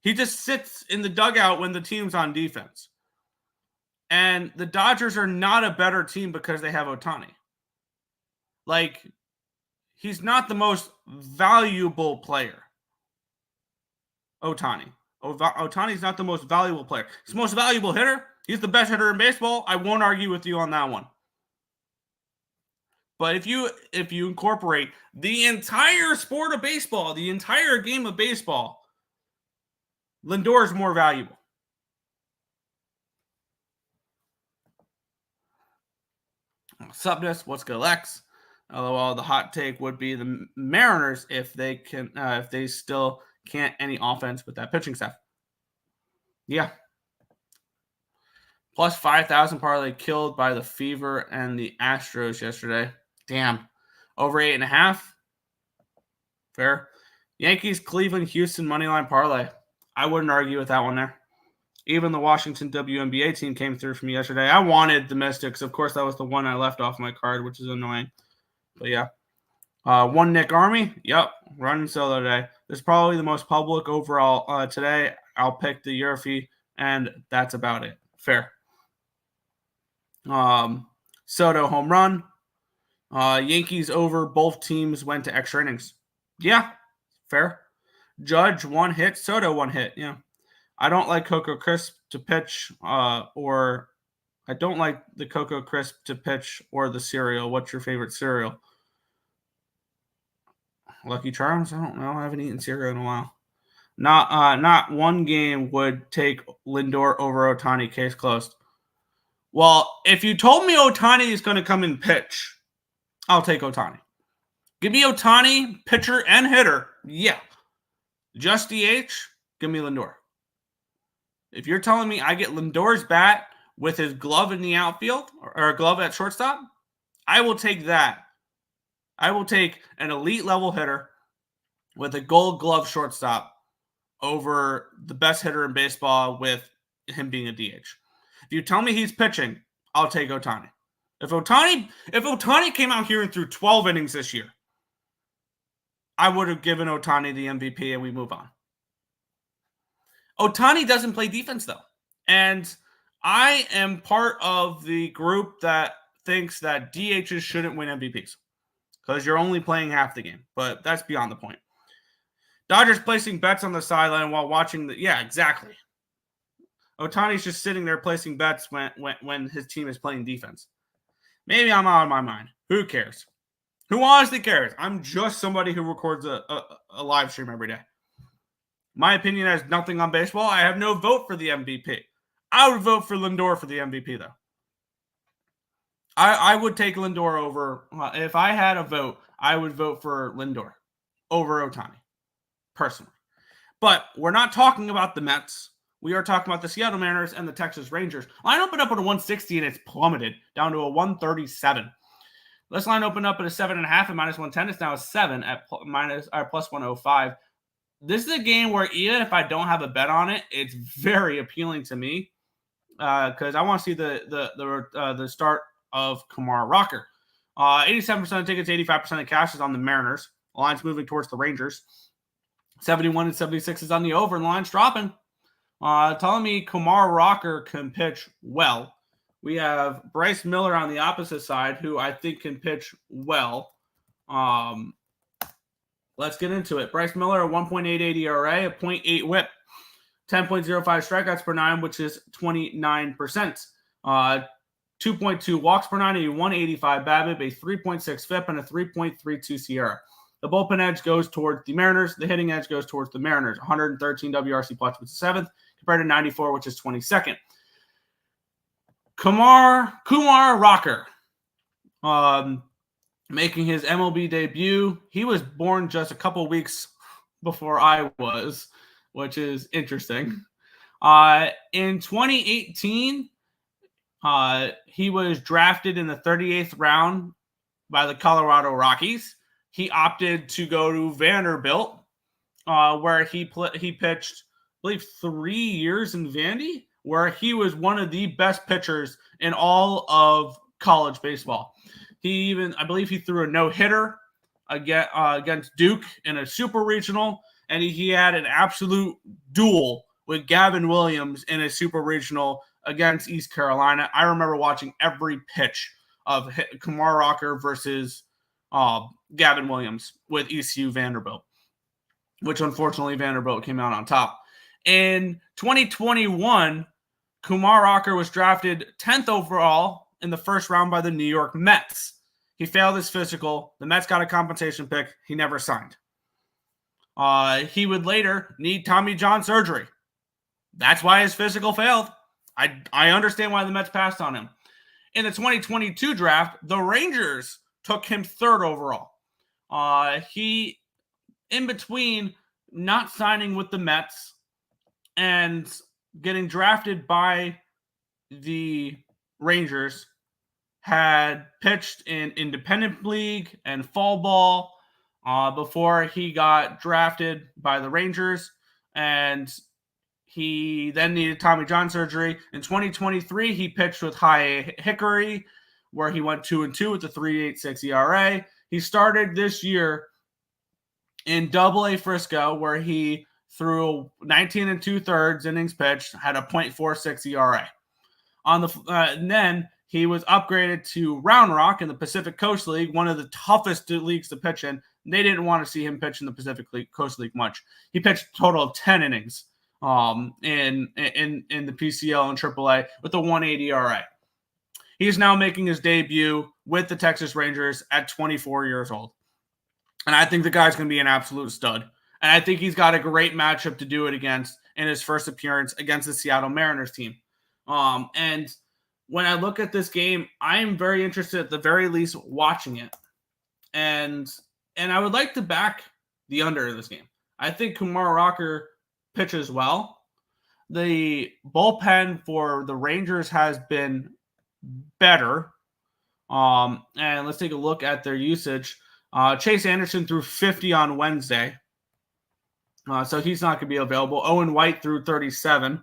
He just sits in the dugout when the team's on defense. And the Dodgers are not a better team because they have Ohtani. Like, he's not the most valuable player. Ohtani. Ohtani's not the most valuable player. He's the most valuable hitter. He's the best hitter in baseball. I won't argue with you on that one. But if you incorporate the entire sport of baseball, the entire game of baseball, Lindor is more valuable. What's good, Lex? LOL, the hot take would be the Mariners if they still can't any offense with that pitching staff. Yeah. Plus 5,000 parlay killed by the Fever and the Astros yesterday. Damn. Over 8.5. Fair. Yankees, Cleveland, Houston moneyline parlay. I wouldn't argue with that one there. Even the Washington WNBA team came through for me yesterday. I wanted the Mystics. Of course, that was the one I left off my card, which is annoying. But yeah. One Nick Army. Yep. Running solo today. This is probably the most public overall today. I'll pick the Yurfee, and that's about it. Fair. Soto home run. Yankees over. Both teams went to extra innings. Yeah. Fair. Judge 1 hit. Soto 1 hit. Yeah. I don't like Coco Crisp to pitch, or I don't like the Coco Crisp to pitch or the cereal. What's your favorite cereal? Lucky Charms? I don't know. I haven't eaten cereal in a while. Not one game would take Lindor over Ohtani. Case closed. Well, if you told me Ohtani is going to come and pitch, I'll take Ohtani. Give me Ohtani, pitcher and hitter. Yeah. Just DH, give me Lindor. If you're telling me I get Lindor's bat with his glove in the outfield or a glove at shortstop, I will take that. I will take an elite level hitter with a gold glove shortstop over the best hitter in baseball with him being a DH. If you tell me he's pitching, I'll take Ohtani. If Ohtani came out here and threw 12 innings this year, I would have given Ohtani the MVP and we move on. Ohtani doesn't play defense, though. And I am part of the group that thinks that DHs shouldn't win MVPs because you're only playing half the game. But that's beyond the point. Dodgers placing bets on the sideline while watching the... Yeah, exactly. Ohtani's just sitting there placing bets when his team is playing defense. Maybe I'm out of my mind. Who cares? Who honestly cares? I'm just somebody who records a live stream every day. My opinion has nothing on baseball. I have no vote for the MVP. I would vote for Lindor for the MVP, though. I would take Lindor over. If I had a vote, I would vote for Lindor over Ohtani, personally. But we're not talking about the Mets. We are talking about the Seattle Mariners and the Texas Rangers. Line opened up at a 160 and it's plummeted down to a 137. This line opened up at a 7.5 at minus 110. It's now a 7 at plus 105. This is a game where even if I don't have a bet on it, it's very appealing to me because I want to see the start of Kumar Rocker. 87% of tickets, 85% of cash is on the Mariners. The line's moving towards the Rangers. 71 and 76 is on the over, and the line's dropping. Telling me Kumar Rocker can pitch well. We have Bryce Miller on the opposite side, who I think can pitch well. Let's get into it. Bryce Miller, a 1.88 ERA, a 0.8 whip, 10.05 strikeouts per nine, which is 29%. 2.2 walks per nine, a 185 BABIP, a 3.6 FIP, and a 3.32 SIERA. The bullpen edge goes towards the Mariners. The hitting edge goes towards the Mariners. 113 WRC plus, which is 7th, compared to 94, which is 22nd. Kumar Rocker, making his MLB debut. He was born just a couple weeks before I was, which is interesting. In 2018, he was drafted in the 38th round by the Colorado Rockies. He opted to go to Vanderbilt, where he pitched, I believe, 3 years in Vandy, where he was one of the best pitchers in all of college baseball. I believe he threw a no-hitter against Duke in a super regional, and he had an absolute duel with Gavin Williams in a super regional against East Carolina. I remember watching every pitch of Kumar Rocker versus Gavin Williams with ECU Vanderbilt, which unfortunately Vanderbilt came out on top. In 2021, Kumar Rocker was drafted 10th overall in the first round by the New York Mets. He failed his physical. The Mets got a compensation pick. He never signed. He would later need Tommy John surgery. That's why his physical failed. I understand why the Mets passed on him. In the 2022 draft, the Rangers took him 3rd overall. He, in between not signing with the Mets and getting drafted by the Rangers, had pitched in independent league and fall ball before he got drafted by the Rangers, and he then needed Tommy John surgery. In 2023, he pitched with High Hickory, where he went 2-2 with a 3.86 ERA. He started this year in Double-A Frisco, where he threw 19 2/3 innings pitched, had a 0.46 ERA. And then he was upgraded to Round Rock in the Pacific Coast League, one of the toughest leagues to pitch in. They didn't want to see him pitch in the Pacific Coast League much. He pitched a total of 10 innings in the PCL and AAA with a 1.80 ERA. He's now making his debut with the Texas Rangers at 24 years old. And I think the guy's going to be an absolute stud. And I think he's got a great matchup to do it against in his first appearance against the Seattle Mariners team. And when I look at this game, I am very interested, at the very least, watching it. And I would like to back the under in this game. I think Kumar Rocker pitches well. The bullpen for the Rangers has been better. And let's take a look at their usage. Chase Anderson threw 50 on Wednesday. So he's not going to be available. Owen White threw 37.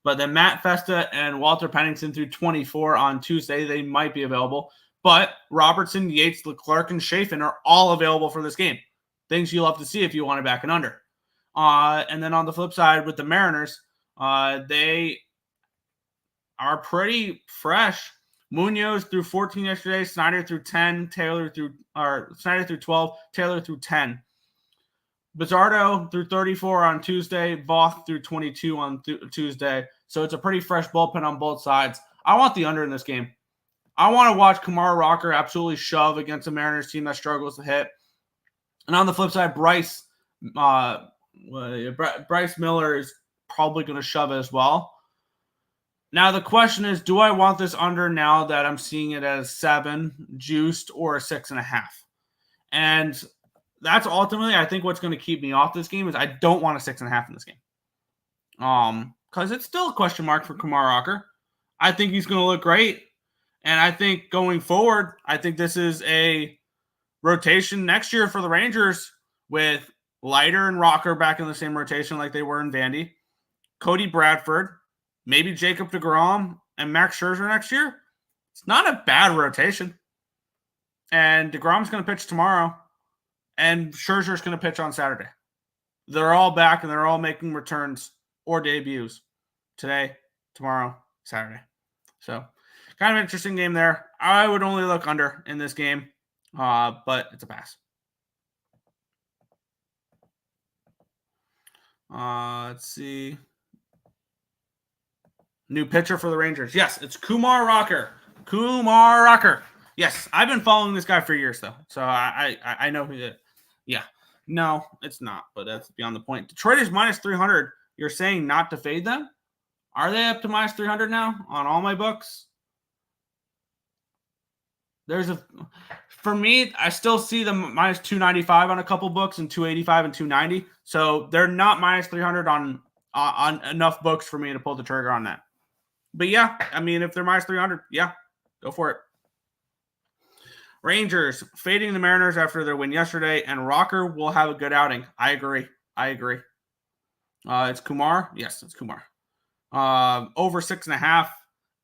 But then Matt Festa and Walter Pennington threw 24 on Tuesday. They might be available. But Robertson, Yates, Leclerc, and Chafin are all available for this game. things you love to see if you want to back an under. And then on the flip side with the Mariners, they are pretty fresh. Munoz threw 14 yesterday, Snyder threw 10, Snyder threw 12, Taylor threw 10. Bizzardo threw 34 on Tuesday, Voth threw 22 on Tuesday. So it's a pretty fresh bullpen on both sides. I want the under in this game. I want to watch Kumar Rocker absolutely shove against a Mariners team that struggles to hit. And on the flip side, Bryce Miller is probably going to shove as well. Now, the question is, do I want this under now that I'm seeing it as 7 juiced or a 6.5? And that's ultimately, I think, what's going to keep me off this game is I don't want a 6.5 in this game. Because it's still a question mark for Kumar Rocker. I think he's going to look great. And I think going forward, I think this is a rotation next year for the Rangers with Leiter and Rocker back in the same rotation like they were in Vandy. Cody Bradford, maybe Jacob deGrom, and Max Scherzer next year. It's not a bad rotation. And deGrom's going to pitch tomorrow, and Scherzer's going to pitch on Saturday. They're all back, and they're all making returns or debuts today, tomorrow, Saturday. So, kind of an interesting game there. I would only look under in this game, but it's a pass. Let's see. New pitcher for the Rangers. Yes, it's Kumar Rocker. Kumar Rocker. Yes, I've been following this guy for years, though. So I know who he is. Yeah. No, it's not, but that's beyond the point. Detroit is minus 300. You're saying not to fade them? Are they up to minus 300 now on all my books? For me, I still see them minus 295 on a couple books and 285 and 290. So they're not minus 300 on enough books for me to pull the trigger on that. But yeah, I mean, if they're minus 300, yeah, go for it. Rangers fading the Mariners after their win yesterday, and Rocker will have a good outing. I agree. It's Kumar. Yes, it's Kumar. Over 6.5.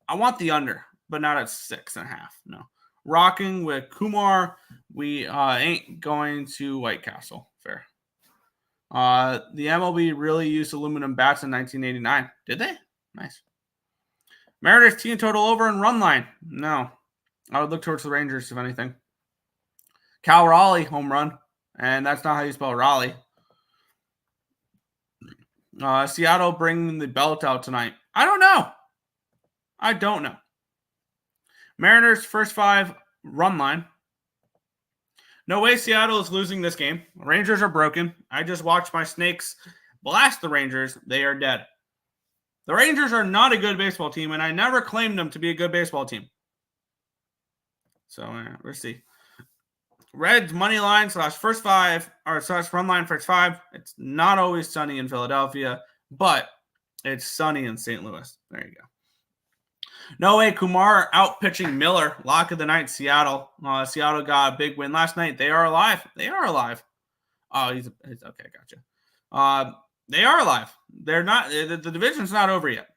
I want the under, but not at 6.5. No. Rocking with Kumar. We ain't going to White Castle. Fair. The MLB really used aluminum bats in 1989. Did they? Nice. Mariners team total over and run line. No. I would look towards the Rangers, if anything. Cal Raleigh, home run. And that's not how you spell Raleigh. Seattle bringing the belt out tonight. I don't know. Mariners first 5 run line. No way Seattle is losing this game. Rangers are broken. I just watched my Snakes blast the Rangers. They are dead. The Rangers are not a good baseball team, and I never claimed them to be a good baseball team. So we'll see. Reds money line / first 5 or / run line first 5. It's not always sunny in Philadelphia, but it's sunny in St. Louis. There you go. No way Kumar out pitching Miller. Lock of the night, Seattle. Seattle got a big win last night. They are alive. Oh, he's okay. Gotcha. They are alive. They're not. The division's not over yet.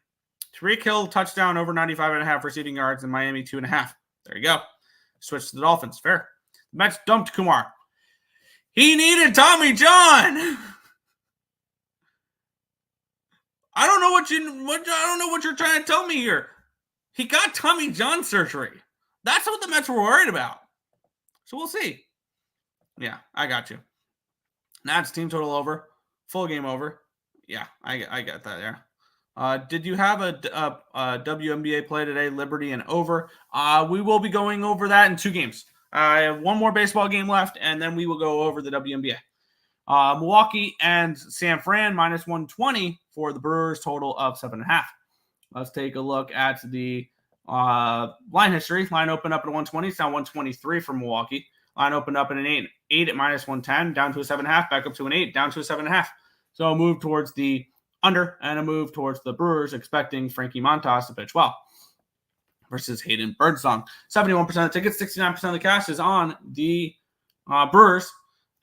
Tyreek Hill touchdown over 95.5 receiving yards in Miami 2.5. There you go. Switch to the Dolphins. Fair. The Mets dumped Kumar. He needed Tommy John. I don't know what you're trying to tell me here. He got Tommy John surgery. That's what the Mets were worried about. So we'll see. Yeah, I got you. Nats team total over. Full game over. Yeah, I get that there. Did you have a WNBA play today? Liberty and over. We will be going over that in 2 games. I have one more baseball game left, and then we will go over the WNBA. Milwaukee and San Fran minus 120 for the Brewers, total of 7.5. Let's take a look at the line history. Line opened up at 120. It's now 123 for Milwaukee. Line opened up at an 8 at minus 110, down to a 7.5, back up to an 8, down to a 7.5. So a move towards the under and a move towards the Brewers, expecting Frankie Montas to pitch well versus Hayden Birdsong. 71% of the tickets, 69% of the cash is on the Brewers.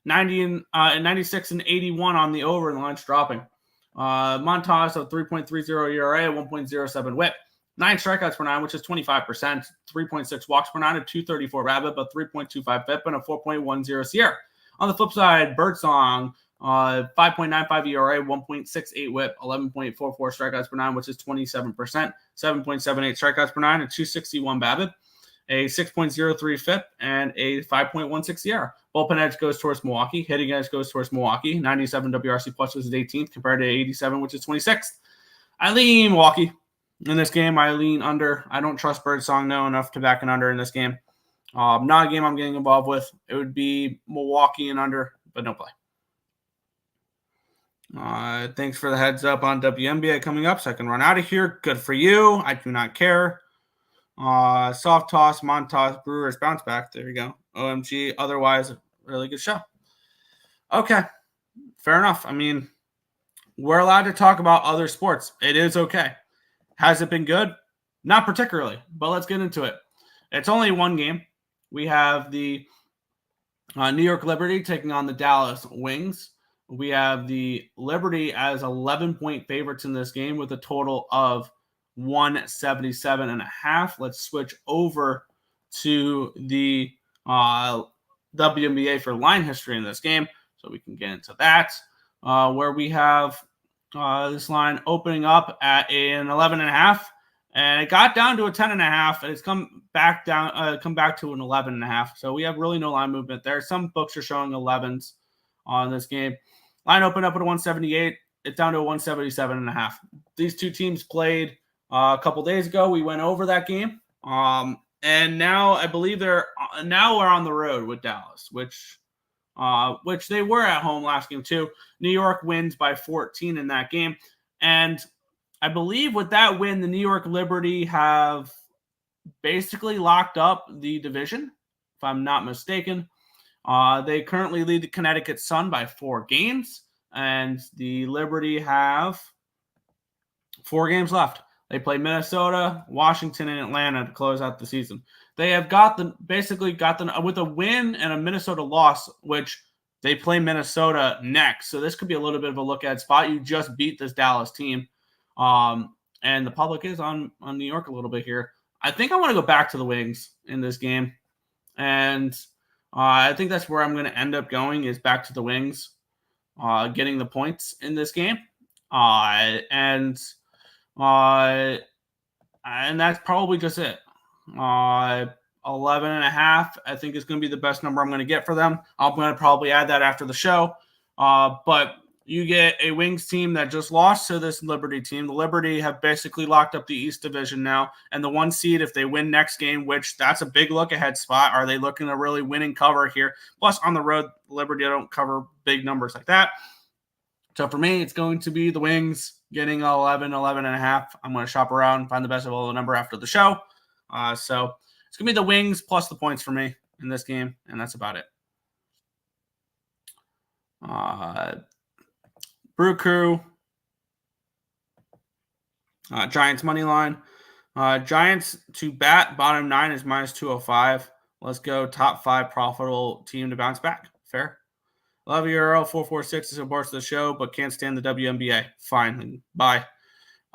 96 and 81 on the over, and the line's dropping. Montas of 3.30 ERA, 1.07 whip. 9 strikeouts per 9, which is 25%. 3.6 walks per 9, a 234 rabbit, but 3.25 FIP, and a 4.10 SIERA. On the flip side, Birdsong, 5.95 ERA, 1.68 WHIP, 11.44 strikeouts per nine, which is 27%, 7.78 strikeouts per nine, a 261 BABIP, a 6.03 FIP, and a 5.16 ERA. Bullpen edge goes towards Milwaukee. Hitting edge goes towards Milwaukee. 97 WRC plus, which is 18th, compared to 87, which is 26th. I lean Milwaukee in this game. I lean under. I don't trust Birdsong enough to back an under in this game. Not a game I'm getting involved with. It would be Milwaukee and under, but no play. Thanks for the heads up on WNBA coming up, so I can run out of here. Good for you. I do not care. Soft toss, Montas, Brewers bounce back. There you go. OMG. Otherwise, really good show. Okay. Fair enough. I mean, we're allowed to talk about other sports. It is okay. Has it been good? Not particularly, but let's get into it. It's only one game. We have the New York Liberty taking on the Dallas Wings. We have the Liberty as 11-point favorites in this game with a total of 177.5. Let's switch over to the WNBA for line history in this game so we can get into that, where we have this line opening up at an 11.5, and it got down to a 10.5, and it's come back to an 11.5. So we have really no line movement there. Some books are showing 11s on this game. Line opened up at a 178. It's down to a 177.5. These two teams played a couple days ago. We went over that game. And now I believe we're on the road with Dallas, which they were at home last game too. New York wins by 14 in that game. And I believe with that win, the New York Liberty have basically locked up the division, if I'm not mistaken. They currently lead the Connecticut Sun by 4 games, and the Liberty have 4 games left. They play Minnesota, Washington, and Atlanta to close out the season. They have basically got them with a win and a Minnesota loss, which they play Minnesota next. So this could be a little bit of a look-ahead spot. You just beat this Dallas team, and the public is on New York a little bit here. I think I want to go back to the Wings in this game, and I think that's where I'm going to end up going, is back to the Wings, getting the points in this game. And that's probably just it. 11.5, I think, is going to be the best number I'm going to get for them. I'm going to probably add that after the show. But you get a Wings team that just lost to this Liberty team. The Liberty have basically locked up the East Division now. And the 1 seed, if they win next game, which that's a big look-ahead spot, are they looking to really win and cover here? Plus, on the road, Liberty don't cover big numbers like that. So for me, it's going to be the Wings getting 11.5. I'm going to shop around, find the best available number after the show. So it's going to be the Wings plus the points for me in this game, and that's about it. Brew Crew, Giants money line. Giants to bat, bottom 9 is minus 205. Let's go top 5 profitable team to bounce back. Fair. Love you, Earle. 446 supports the show, but can't stand the WNBA. Fine. Bye.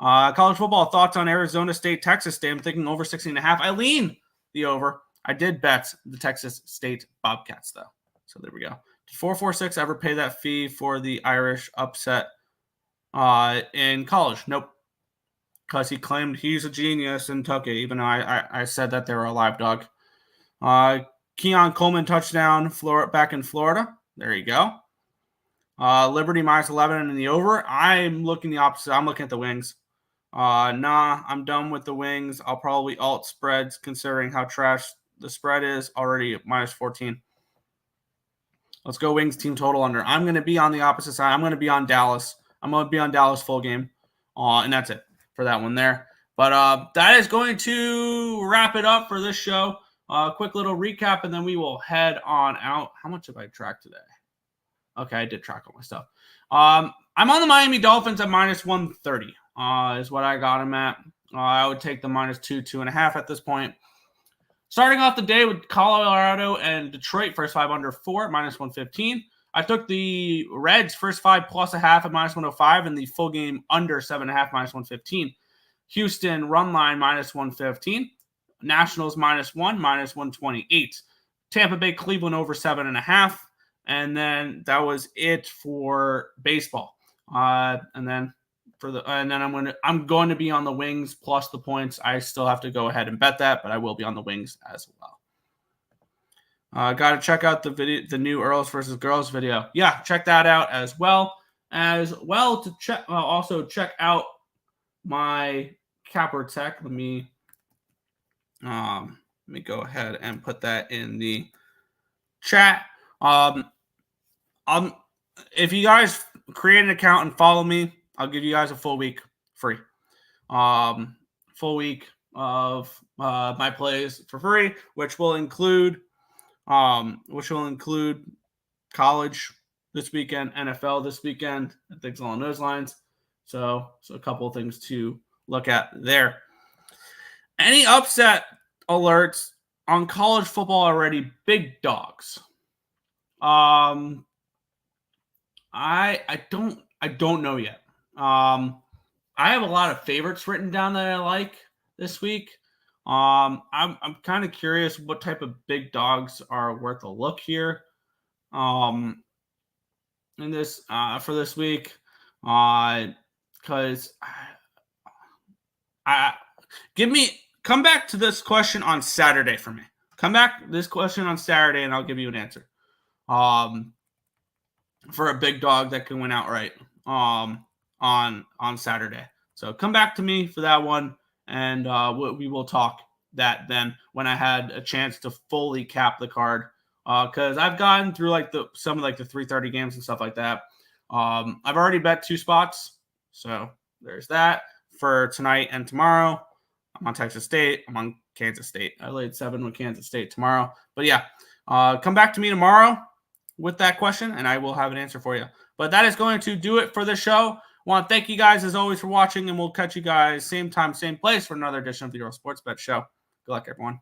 College football thoughts on Arizona State, Texas State. I'm thinking over 16.5. I lean the over. I did bet the Texas State Bobcats, though. So there we go. Did 446 ever pay that fee for the Irish upset in college? Nope. Because he claimed he's a genius and took it, even though I said that they were a live dog. Keon Coleman touchdown back in Florida. There you go. Liberty minus 11 in the over. I'm looking the opposite. I'm looking at the Wings. I'm done with the Wings. I'll probably alt spreads considering how trash the spread is, already at minus 14. Let's go Wings team total under. I'm going to be on the opposite side. I'm going to be on Dallas. I'm going to be on Dallas full game. And that's it for that one there. But that is going to wrap it up for this show. Quick little recap, and then we will head on out. How much have I tracked today? Okay, I did track all my stuff. I'm on the Miami Dolphins at minus 130 is what I got him at. I would take the minus 2.5 at this point. Starting off the day with Colorado and Detroit, first 5 under 4, minus 115. I took the Reds, first 5 plus a half at minus 105, and the full game under 7.5, minus 115. Houston, run line, minus 115. Nationals, minus 1, minus 128. Tampa Bay, Cleveland, over 7.5. And then that was it for baseball. And then I'm going to be on the Wings plus the points. I still have to go ahead and bet that, but I will be on the Wings as well. Got to check out the video, the new Earls versus Girls video. Yeah, check that out as well. To check, also check out my CapperTek. Let me go ahead and put that in the chat. If you guys create an account and follow me, I'll give you guys a full week free. Full week of my plays for free, which will include college this weekend, NFL this weekend, and things along those lines. So a couple of things to look at there. Any upset alerts on college football already? Big dogs. I don't know yet. I have a lot of favorites written down that I like this week. I'm kind of curious what type of big dogs are worth a look here. In this for this week, because come back to this question on Saturday for me. Come back to this question on Saturday, and I'll give you an answer. For a big dog that can win outright on Saturday. So come back to me for that one, and we will talk that then when I had a chance to fully cap the card. Because I've gotten through some of the 3:30 games and stuff like that. I've already bet 2 spots, so there's that for tonight and tomorrow. I'm on Texas State. I'm on Kansas State. I laid 7 with Kansas State tomorrow. But yeah, come back to me tomorrow with that question, and I will have an answer for you. But that is going to do it for the show. I want to thank you guys as always for watching, and we'll catch you guys same time, same place for another edition of the Earle Sports Bet Show. Good luck, everyone.